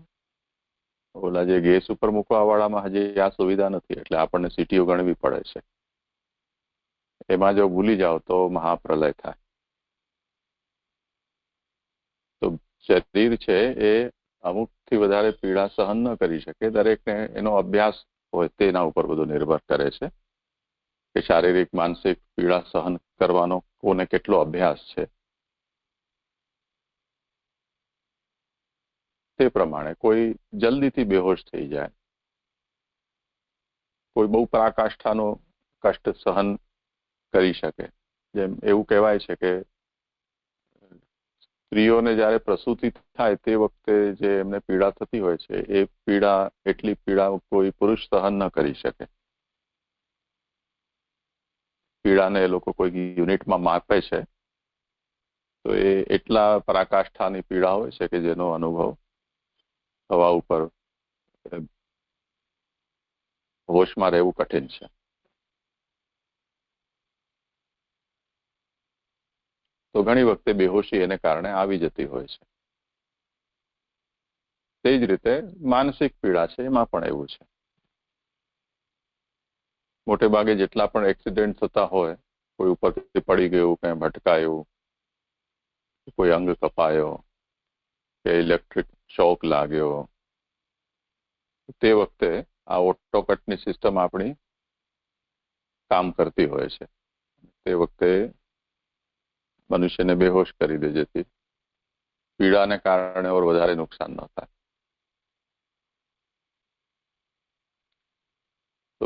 ઓલા જે ગેસ ઉપર મૂકવા વાળામાં હજી આ સુવિધા નથી, એટલે આપણને સીટીઓ ગણવી પડે છે. એમાં જો ભૂલી જાઓ તો મહાપ્રલય થાય. તો શરીર છે એ અમુકથી વધારે પીડા સહન ન કરી શકે. દરેકને એનો અભ્યાસ હોય તેના ઉપર બધું નિર્ભર કરે છે કે શારીરિક માનસિક પીડા સહન કરવાનો કોને કેટલો અભ્યાસ છે. તે પ્રમાણે કોઈ જલ્દીથી બેહોશ થઈ જાય, કોઈ બહુ પરાકાષ્ઠાનો કષ્ટ સહન કરી શકે. જેમ એવું કહેવાય છે કે સ્ત્રીઓને જ્યારે પ્રસૂતિ થાય તે વખતે જે એમને પીડા થતી હોય છે એ પીડા એટલી પીડા કોઈ પુરુષ સહન ન કરી શકે. પીડાને એ લોકો કોઈ યુનિટમાં માપે છે તો એ એટલા પરાકાષ્ઠાની પીડા હોય છે કે જેનો અનુભવ થવા ઉપર હોશમાં રહેવું કઠિન છે. તો ઘણી વખતે બેહોશી એને કારણે આવી જતી હોય છે. તે જ રીતે માનસિક પીડા છે એમાં પણ એવું છે. મોટે ભાગે જેટલા પણ એક્સિડન્ટ થતા હોય, કોઈ ઉપરથી પડી ગયું, કઈ ભટકાયું, કોઈ અંગ કપાયો કે ઇલેક્ટ્રિક શોક લાગ્યો, તે વખતે આ ઓટોકટની સિસ્ટમ આપણી કામ કરતી હોય છે. તે વખતે મનુષ્યને બેહોશ કરી દે, જેથી પીડાને કારણે ઓર વધારે નુકસાન ન થાય. તો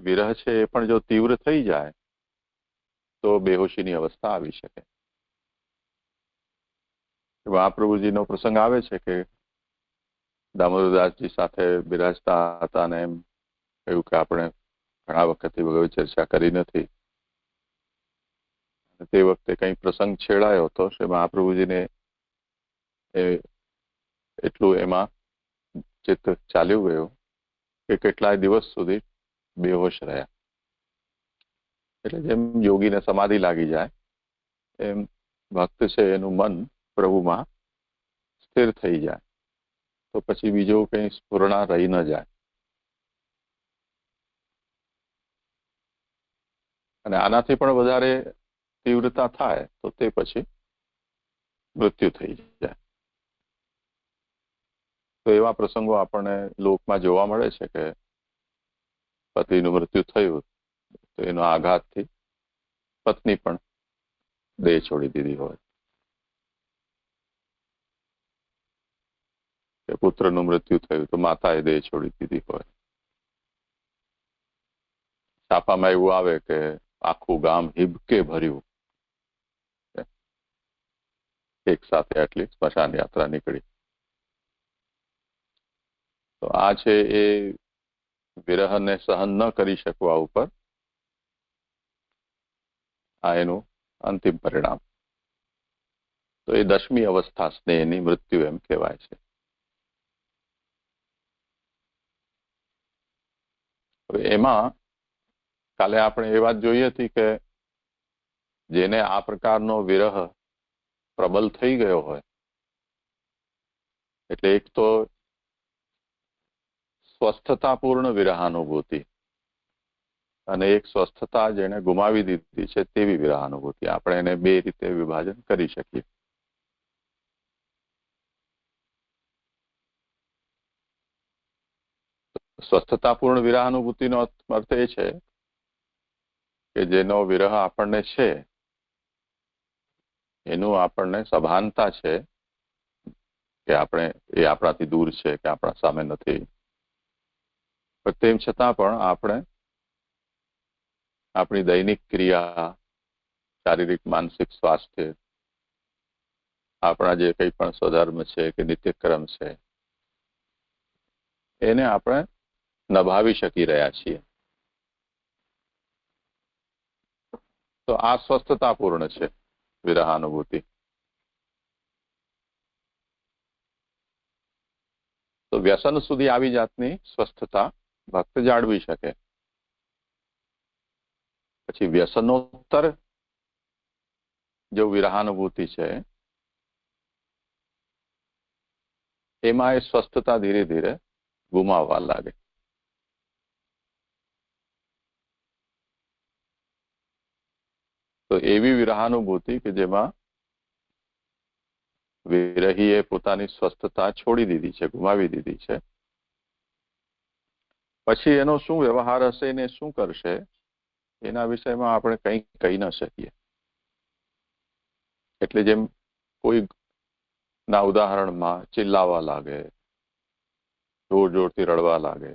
વિરહ છે એ પણ જો તીવ્ર થઈ જાય તો બેહોશીની અવસ્થા આવી શકે. મહાપ્રભુજીનો પ્રસંગ આવે છે કે દામોદરદાસજી સાથે બિરાજતા હતા અને એમ કહ્યું કે આપણે ઘણા વખતથી ભગવત ચર્ચા કરી નથી. તે વખતે કઈ પ્રસંગ છેડાયો હતો. શ્રી મહાપ્રભુજીને એટલું એમાં ચિત્ત ચાલ્યું ગયું કે કેટલાય દિવસ સુધી બેહોશ રહ્યા. એટલે જેમ યોગીને સમાધિ લાગી જાય એમ ભક્ત છે એનું મન પ્રભુમાં સ્થિર થઈ જાય તો પછી બીજો કઈ સ્ફુરણા રહી ન જાય. અને આનાથી પણ વધારે તીવ્રતા થાય તો તે પછી મૃત્યુ થઈ જાય. તો એવા પ્રસંગો આપણને લોકમાં જોવા મળે છે કે પતિનું મૃત્યુ થયું તો એનો આઘાતથી પત્ની પણ દેહ છોડી દીધી હોય. કે પુત્રનું મૃત્યુ થયું તો માતાએ દેહ છોડી દીધી હોય. છાપામાં એવું આવે કે આખું ગામ હિબકે ભર્યું, એક સાથે આટલી સ્મશાન યાત્રા નીકળી. તો આ છે એ વિરહને સહન ન કરી શકવા ઉપર આ એનું અંતિમ પરિણામ. તો એ 10મી અવસ્થા સ્નેહની મૃત્યુ એમ કહેવાય છે. એમાં કાલે આપણે એ વાત જોઈ હતી કે જેને આ પ્રકારનો વિરહ પ્રબલ થઈ ગયો હોય, એટલે એક તો સ્વસ્થતાપૂર્ણ વિરહાનુભૂતિ અને એક સ્વસ્થતા જેને ગુમાવી દીધી છે તેવી વિરહાનુભૂતિ, આપણે એને બે રીતે વિભાજન કરી શકીએ. સ્વસ્થતાપૂર્ણ વિરહાનુભૂતિનો અર્થ એ છે કે જેનો વિરહ આપણને છે એનું આપણને સભાનતા છે કે એ આપણાથી દૂર છે કે આપણા સામે નથી, પણ તેમ છતાં પણ આપણે આપણી દૈનિક ક્રિયા, શારીરિક માનસિક સ્વાસ્થ્ય, આપણા જે કંઈ પણ સ્વધર્મ છે કે નિત્યક્રમ છે એને આપણે નભાવી શકી રહ્યા છીએ. તો આ સ્વસ્થતાપૂર્ણ છે વિરહાનુભૂતિ. તો વ્યસન સુધી આવી જાતની સ્વસ્થતા ભક્ત જાળવી શકે. પછી વ્યસનોત્તર જો વિરહાનુભૂતિ છે એમાં એ સ્વસ્થતા ધીરે ધીરે ગુમાવવા લાગે. તો એવી વિરહાનુભૂતિ કે જેમાં વિરહીએ પોતાની સ્વસ્થતા છોડી દીધી છે, ગુમાવી દીધી છે, પછી એનો શું વ્યવહાર હશે ને શું કરશે એના વિષયમાં આપણે કંઈ કહી ન શકીએ. એટલે જેમ કોઈ ના ઉદાહરણમાં ચિલ્લાવા લાગે, જોર જોરથી રડવા લાગે,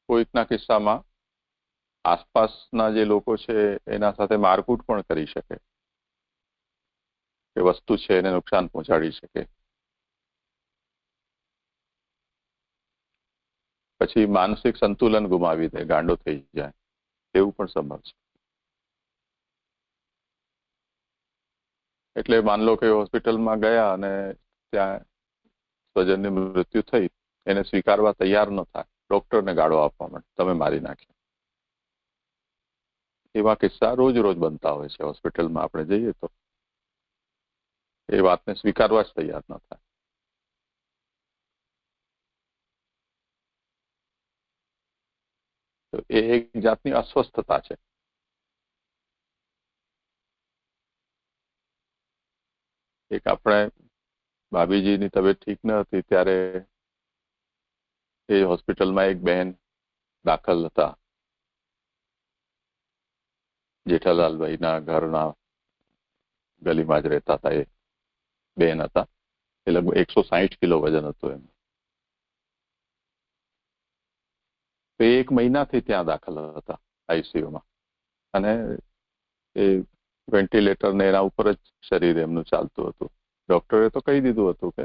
કોઈકના કિસ્સામાં આસપાસના જે લોકો છે એના સાથે મારકૂટ પણ કરી શકે, કે વસ્તુ છે એને નુકસાન પહોંચાડી શકે. પછી માનસિક સંતુલન ગુમાવી દે, ગાંડો થઈ જાય, એવું પણ સંભવ છે. એટલે માન લો કે હોસ્પિટલમાં ગયા અને ત્યાં સ્વજનની મૃત્યુ થઈ, એને સ્વીકારવા તૈયાર ન થાય, ડોક્ટરને ગાળો આપવા માટે તમે મારી નાખ્યો. એવા કિસ્સા રોજ રોજ બનતા હોય છે. હોસ્પિટલમાં આપણે જઈએ તો એ વાતને સ્વીકારવા જ તૈયાર ન થાય. તો એ એક જાતની અસ્વસ્થતા છે. એક આપણે ભાભીજીની તબિયત ઠીક ન હતી ત્યારે એ હોસ્પિટલમાં એક બહેન દાખલ હતા. જેઠાલાલભાઈના ઘરના ગલીમાં જ રહેતા હતા. એ બહેન હતા, એ લગભગ 160 કિલો વજન હતું એમ. તો 1 મહિનાથી ત્યાં દાખલ હતા આઈસીયુમાં, અને એ વેન્ટિલેટર ને એના ઉપર જ શરીર એમનું ચાલતું હતું. ડોક્ટરે તો કહી દીધું હતું કે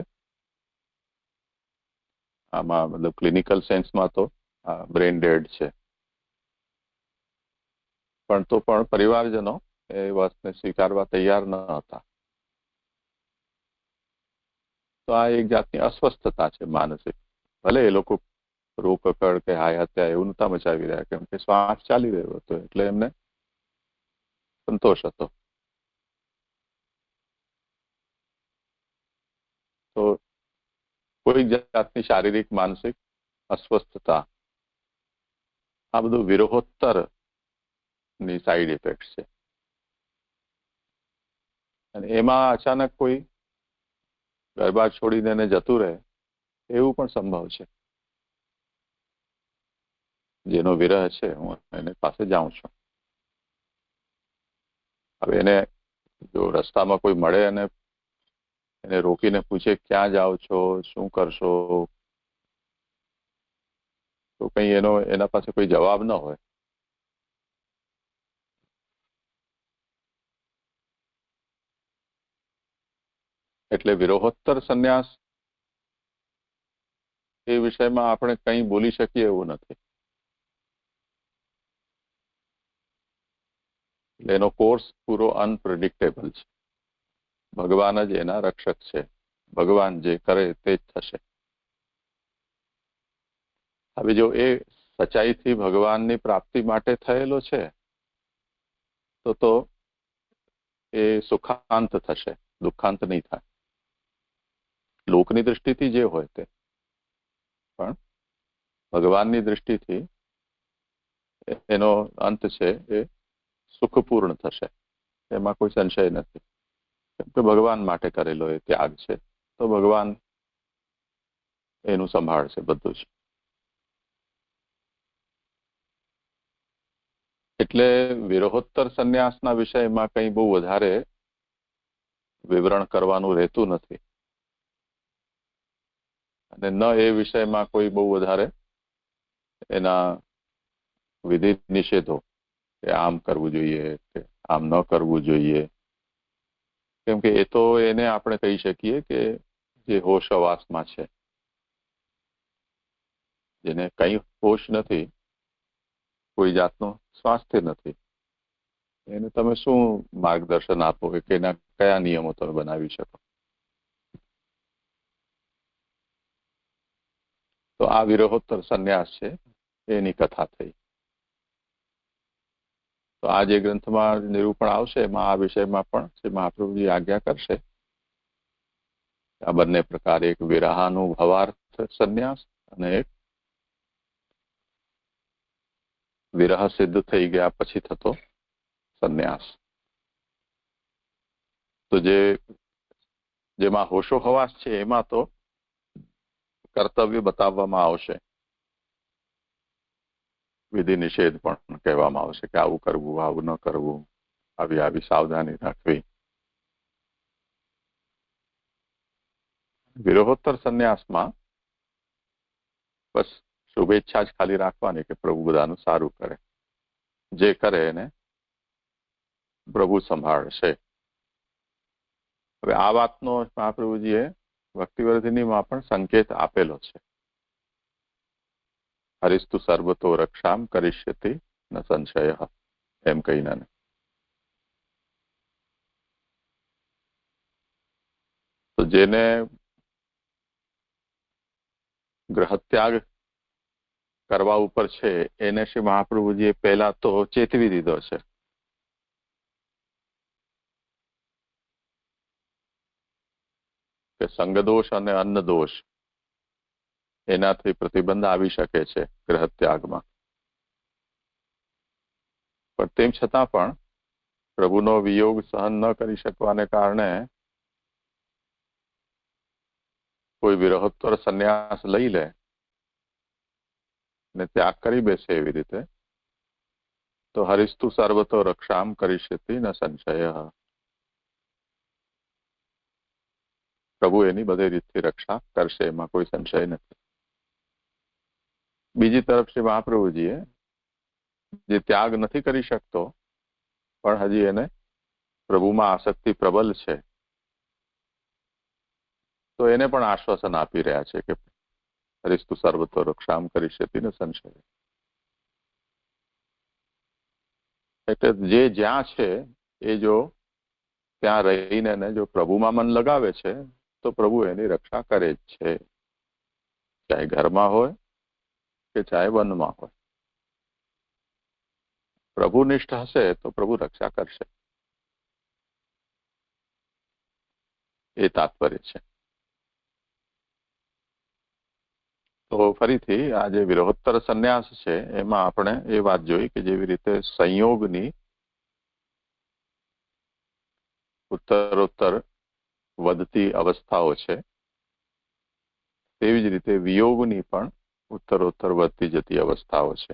આમાં મતલબ ક્લિનિકલ સેન્સમાં તો બ્રેન ડેડ છે, પણ તો પણ પરિવારજનો એ વાતને સ્વીકારવા તૈયાર ન હતા. તો આ એક જાતની અસ્વસ્થતા છે માનસિક. ભલે એ લોકો રોકકડ કે હાય હત્યા એવું નતા મચાવી રહ્યા, કેમ કે શ્વાસ ચાલી રહ્યો હતો એટલે એમને સંતોષ હતો. તો કોઈ જાતની શારીરિક માનસિક અસ્વસ્થતા, આ બધું વિરહોત્તર ની સાઈડ ઇફેક્ટ છે. અને એમાં અચાનક કોઈ ગરબા છોડીને એને જતું રહે એવું પણ સંભવ છે. જેનો વિરહ છે હું એને પાસે જાઉં છું, હવે એને જો રસ્તામાં કોઈ મળે અને એને રોકીને પૂછે ક્યાં જાઓ છો, શું કરશો, તો કઈ એના પાસે કોઈ જવાબ ન હોય. એટલે વિરોહોત્તર સંન્યાસ એ વિષયમાં આપણે કંઈ બોલી શકીએ એવું નથી. એટલે એનો કોર્સ પૂરો અનપ્રેડિક્ટેબલ છે. ભગવાન જ એના રક્ષક છે. ભગવાન જે કરે તે જ થશે. હવે જો એ સચ્ચાઈથી ભગવાનની પ્રાપ્તિ માટે થયેલો છે તો એ સુખાંત થશે, દુઃખાંત નહીં થાય. લોકની દૃષ્ટિથી જે હોય તે, પણ ભગવાનની દૃષ્ટિથી એનો અંત છે એ સુખપૂર્ણ થશે, એમાં કોઈ સંશય નથી. કેમ કે ભગવાન માટે કરેલો એ ત્યાગ છે, તો ભગવાન એનું સંભાળશે બધું જ. એટલે વિરોહોત્તર સંન્યાસના વિષયમાં કંઈ બહુ વધારે વિવરણ કરવાનું રહેતું નથી, અને ન એ વિષયમાં કોઈ બહુ વધારે એના વિધિ નિષેધો કે આમ કરવું જોઈએ કે આમ ન કરવું જોઈએ. કેમ કે એ તો એને આપણે કહી શકીએ કે જે હોશ હવાસમાં છે, જેને કંઈ હોશ નથી, કોઈ જાતનું સ્વાસ્થ્ય નથી, એને તમે શું માર્ગદર્શન આપો કે એના કયા નિયમો તમે બનાવી શકો? તો આ વિરોહોત્તર સંન્યાસ છે એની કથા થઈ. તો આ જે ગ્રંથમાં નિરૂપણ આવશે એમાં આ વિષયમાં પણ શ્રી મહાપ્રભુજી આજ્ઞા કરશે. આ બંને પ્રકાર, એક વિરહાનુભવાર્થ સંન્યાસ અને એક વિરહ સિદ્ધ થઈ ગયા પછી થતો સંન્યાસ. તો જેમાં હોશો હવાસ છે એમાં તો કર્તવ્ય બતાવવામાં આવશે, વિધિ નિષેધ પણ કહેવામાં આવશે કે આવું કરવું, આવું ન કરવું, આવી સાવધાની રાખવી. વિરોહોત્તર સંન્યાસમાં બસ શુભેચ્છા જ ખાલી રાખવાની કે પ્રભુ બધાનું સારું કરે, જે કરે એને પ્રભુ સંભાળશે. હવે આ વાતનો મહાપ્રભુજીએ ભક્તિવર્ધિનીમાં પણ સંકેત આપેલો છે. હરિસ્તુ સર્વતો રક્ષામ કરિષ્યતિ ન સંશય, એમ કહીને. તો જેને ગ્રહત્યાગ કરવા ઉપર છે એને શ્રી મહાપ્રભુજીએ પહેલા તો ચેતવી દીધો છે કે સંગદોષ અને અન્નદોષ એનાથી પ્રતિબંધ આવી શકે છે ગ્રહત્યાગમાં. પણ તેમ છતાં પણ પ્રભુનો વિયોગ સહન ન કરી શકવાને કારણે કોઈ વિરોહોત્તર સંન્યાસ લઈ લે ને ત્યાગ કરી બેસે એવી રીતે, તો હરિસ્તુ સર્વતો રક્ષામ કરિષ્યતિ ન સંશય, પ્રભુ એની બધી રીતથી રક્ષા કરશે, એમાં કોઈ સંશય નથી. બીજી તરફ શ્રી મહાપ્રભુજીએ જે ત્યાગ નથી કરી શકતો પણ હજી એને પ્રભુમાં આસક્તિ પ્રબલ છે, તો એને પણ આશ્વાસન આપી રહ્યા છે કે હરિસ્તુ સર્વતો રક્ષામ કરિષ્યતિ ન સંશય. એટલે જે જ્યાં છે એ જો ત્યાં રહીને જો પ્રભુમાં મન લગાવે છે તો પ્રભુ એની રક્ષા કરે જ છે, ચાહે ઘરમાં હોય કે ચાહે વનમાં હોય. પ્રભુનિષ્ઠ હશે તો પ્રભુ રક્ષા કરશે, એ તાત્પર્ય છે. તો ફરીથી આ જે વિરોહોત્તર સંન્યાસ છે એમાં આપણે એ વાત જોઈ કે જેવી રીતે સંયોગની ઉત્તરોત્તર વધતી અવસ્થાઓ છે, તેવી જ રીતે વિયોગની પણ ઉત્તરોત્તર વધતી જતી અવસ્થાઓ છે.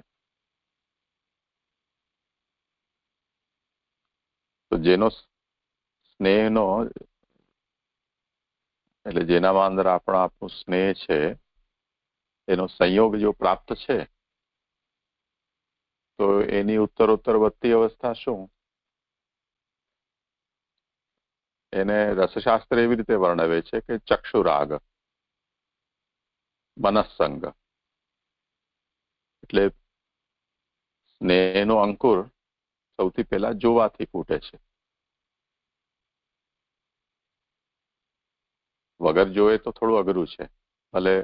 તો જેનો સ્નેહનો એટલે જેનામાં અંદર આપણું સ્નેહ છે એનો સંયોગ જો પ્રાપ્ત છે તો એની ઉત્તરોત્તર વધતી અવસ્થા શું? એને રસશાસ્ત્ર એવી રીતે વર્ણવે છે કે ચક્ષુરાગ, મનસ્સંગ. એટલે સ્નેહનો અંકુર સૌથી પહેલા જોવાથી ફૂટે છે. વગર જોયે તો થોડું અઘરું છે. ભલે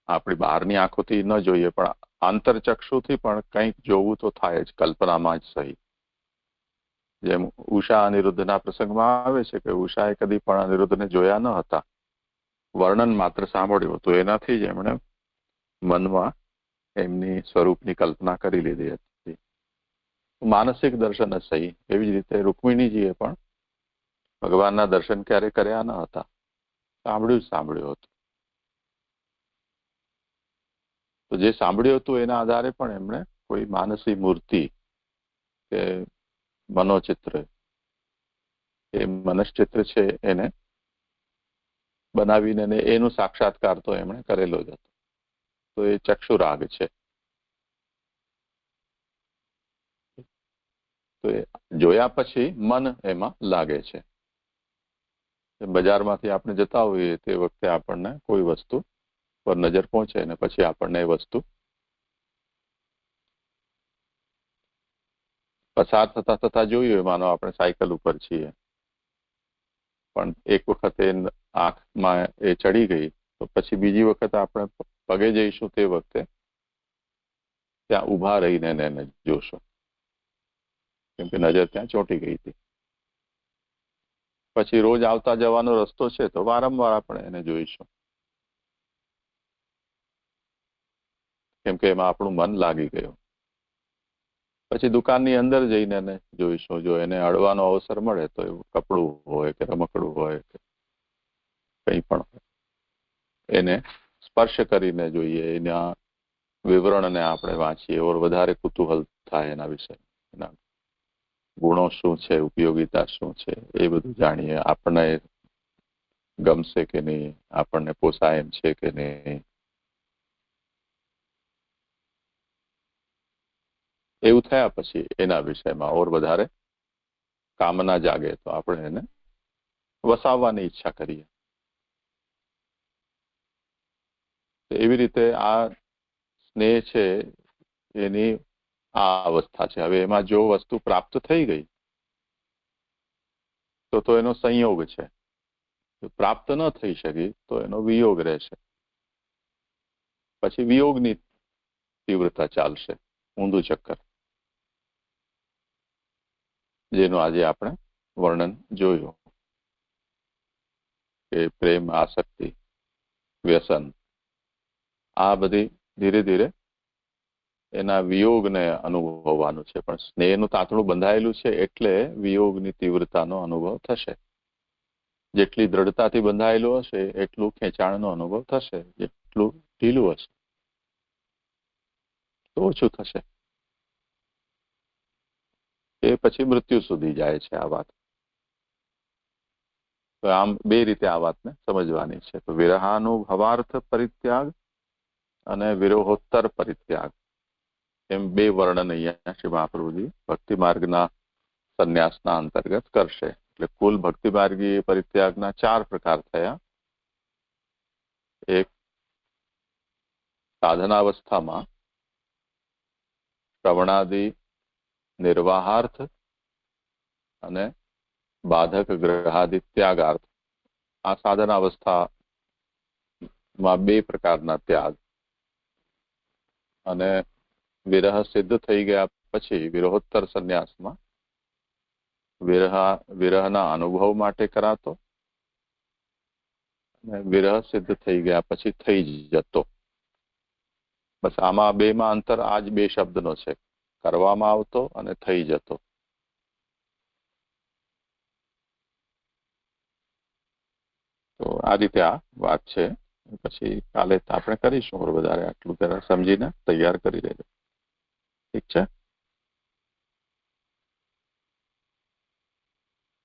આપણી બહારની આંખોથી ન જોઈએ પણ આંતરચક્ષુથી પણ કંઈક જોવું તો થાય જ, કલ્પનામાં જ સહી. જેમ ઉષા અનિરુદ્ધના પ્રસંગમાં આવે છે કે ઉષાએ કદી પણ અનિરુદ્ધને જોયા ન હતા, વર્ણન માત્ર સાંભળ્યું હતું. એનાથી જ એમણે મનમાં એમની સ્વરૂપની કલ્પના કરી લીધી હતી. માનસિક દર્શન જ સહી. એવી જ રીતે રૂકમિણીજીએ પણ ભગવાનના દર્શન ક્યારે કર્યા ન હતા, સાંભળ્યું હતું. તો જે સાંભળ્યું હતું એના આધારે પણ એમણે કોઈ માનસી મૂર્તિ કે મનોચિત્ર, એ મનશ્ચિત્ર છે એને બનાવીને એનું સાક્ષાત્કાર તો એમણે કરેલો જ હતો. તો એ ચક્ષુરાગ છે. તો એ જોયા પછી મન એમાં લાગે છે. બજારમાંથી આપણે જતા હોઈએ તે વખતે આપણને કોઈ વસ્તુ પર નજર પહોંચે ને પછી આપણને એ વસ્તુ પસાર થતા થતા જોયું. માનો આપણે સાયકલ ઉપર છીએ પણ એક વખત એ આંખમાં એ ચડી ગઈ તો પછી બીજી વખત આપણે પગે જઈશું તે વખતે ત્યાં ઊભા રહીને એને જોશો, કેમ કે નજર ત્યાં ચોંટી ગઈ હતી. પછી રોજ આવતા જવાનો રસ્તો છે તો વારંવાર આપણે એને જોઈશું, કેમ કે એમાં આપણું મન લાગી ગયું. પછી દુકાનની અંદર જઈને એને જોઈશું. જો એને અડવાનો અવસર મળે તો એવું કપડું હોય કે રમકડું હોય કે કંઈ પણ એને સ્પર્શ કરીને જોઈએ, એના વિવરણને આપણે વાંચીએ ઓર વધારે કુતૂહલ થાય એના વિશે. એના ગુણો શું છે, ઉપયોગિતા શું છે, એ બધું જાણીએ. આપણને ગમશે કે નહીં, આપણને પોસાય એમ છે કે નહીં, એવું થયા પછી એના વિષયમાં ઓર વધારે કામના જાગે તો આપણે એને વસાવવાની ઈચ્છા કરીએ. એવી રીતે આ સ્નેહ છે એની આ અવસ્થા છે. હવે એમાં જો વસ્તુ પ્રાપ્ત થઈ ગઈ તો એનો સંયોગ છે. પ્રાપ્ત ન થઈ શકી તો એનો વિયોગ રહેશે. પછી વિયોગની તીવ્રતા ચાલશે, ઊંધું ચક્કર, જેનું આજે આપણે વર્ણન જોયું કે પ્રેમ, આસક્તિ, વ્યસન, આ બધી ધીરે ધીરે એના વિયોગને અનુભવવાનું છે. પણ સ્નેહનું તાંતણું બંધાયેલું છે એટલે વિયોગની તીવ્રતાનો અનુભવ થશે. જેટલી દ્રઢતાથી બંધાયેલું હશે એટલું ખેંચાણનો અનુભવ થશે, જેટલું ઢીલું હશે તો ઓછું થશે. એ પછી મૃત્યુ સુધી જાય છે આ વાત. તો આમ બે રીતે આ વાતને સમજવાની છે. તો વિરહાનુભવાર્થ પરિત્યાગ અને વિરોહોત્તર પરિત્યાગ, એમ બે વર્ણન અહીંયા શ્રી મહાપ્રભુજી ભક્તિ માર્ગના સંન્યાસના અંતર્ગત કરશે. એટલે કુલ ભક્તિ માર્ગી પરિત્યાગના 4 પ્રકાર થયા. એક સાધનાવસ્થામાં શ્રવણાદિ નિર્વાહાર્થ અને બાધક ગ્રહાદિ ત્યાગાર્થ. આ સાધનાવસ્થામાં 2 પ્રકારના ત્યાગ. અને વિરહ સિદ્ધ થઈ ગયા પછી વિરહોત્તર સંન્યાસમાં વિરહના અનુભવ માટે કરાતો અને વિરહ સિદ્ધ થઈ ગયા પછી થઈ જતો. બસ આમાં બેમાં અંતર આ જ 2 શબ્દનો છે, કરવામાં આવતો અને થઈ જતો. તો આ રીતે આ વાત છે. પછી કાલે આપણે કરીશું વધારે. આટલું પહેલા સમજીને તૈયાર કરી લેજો. ઠીક છે.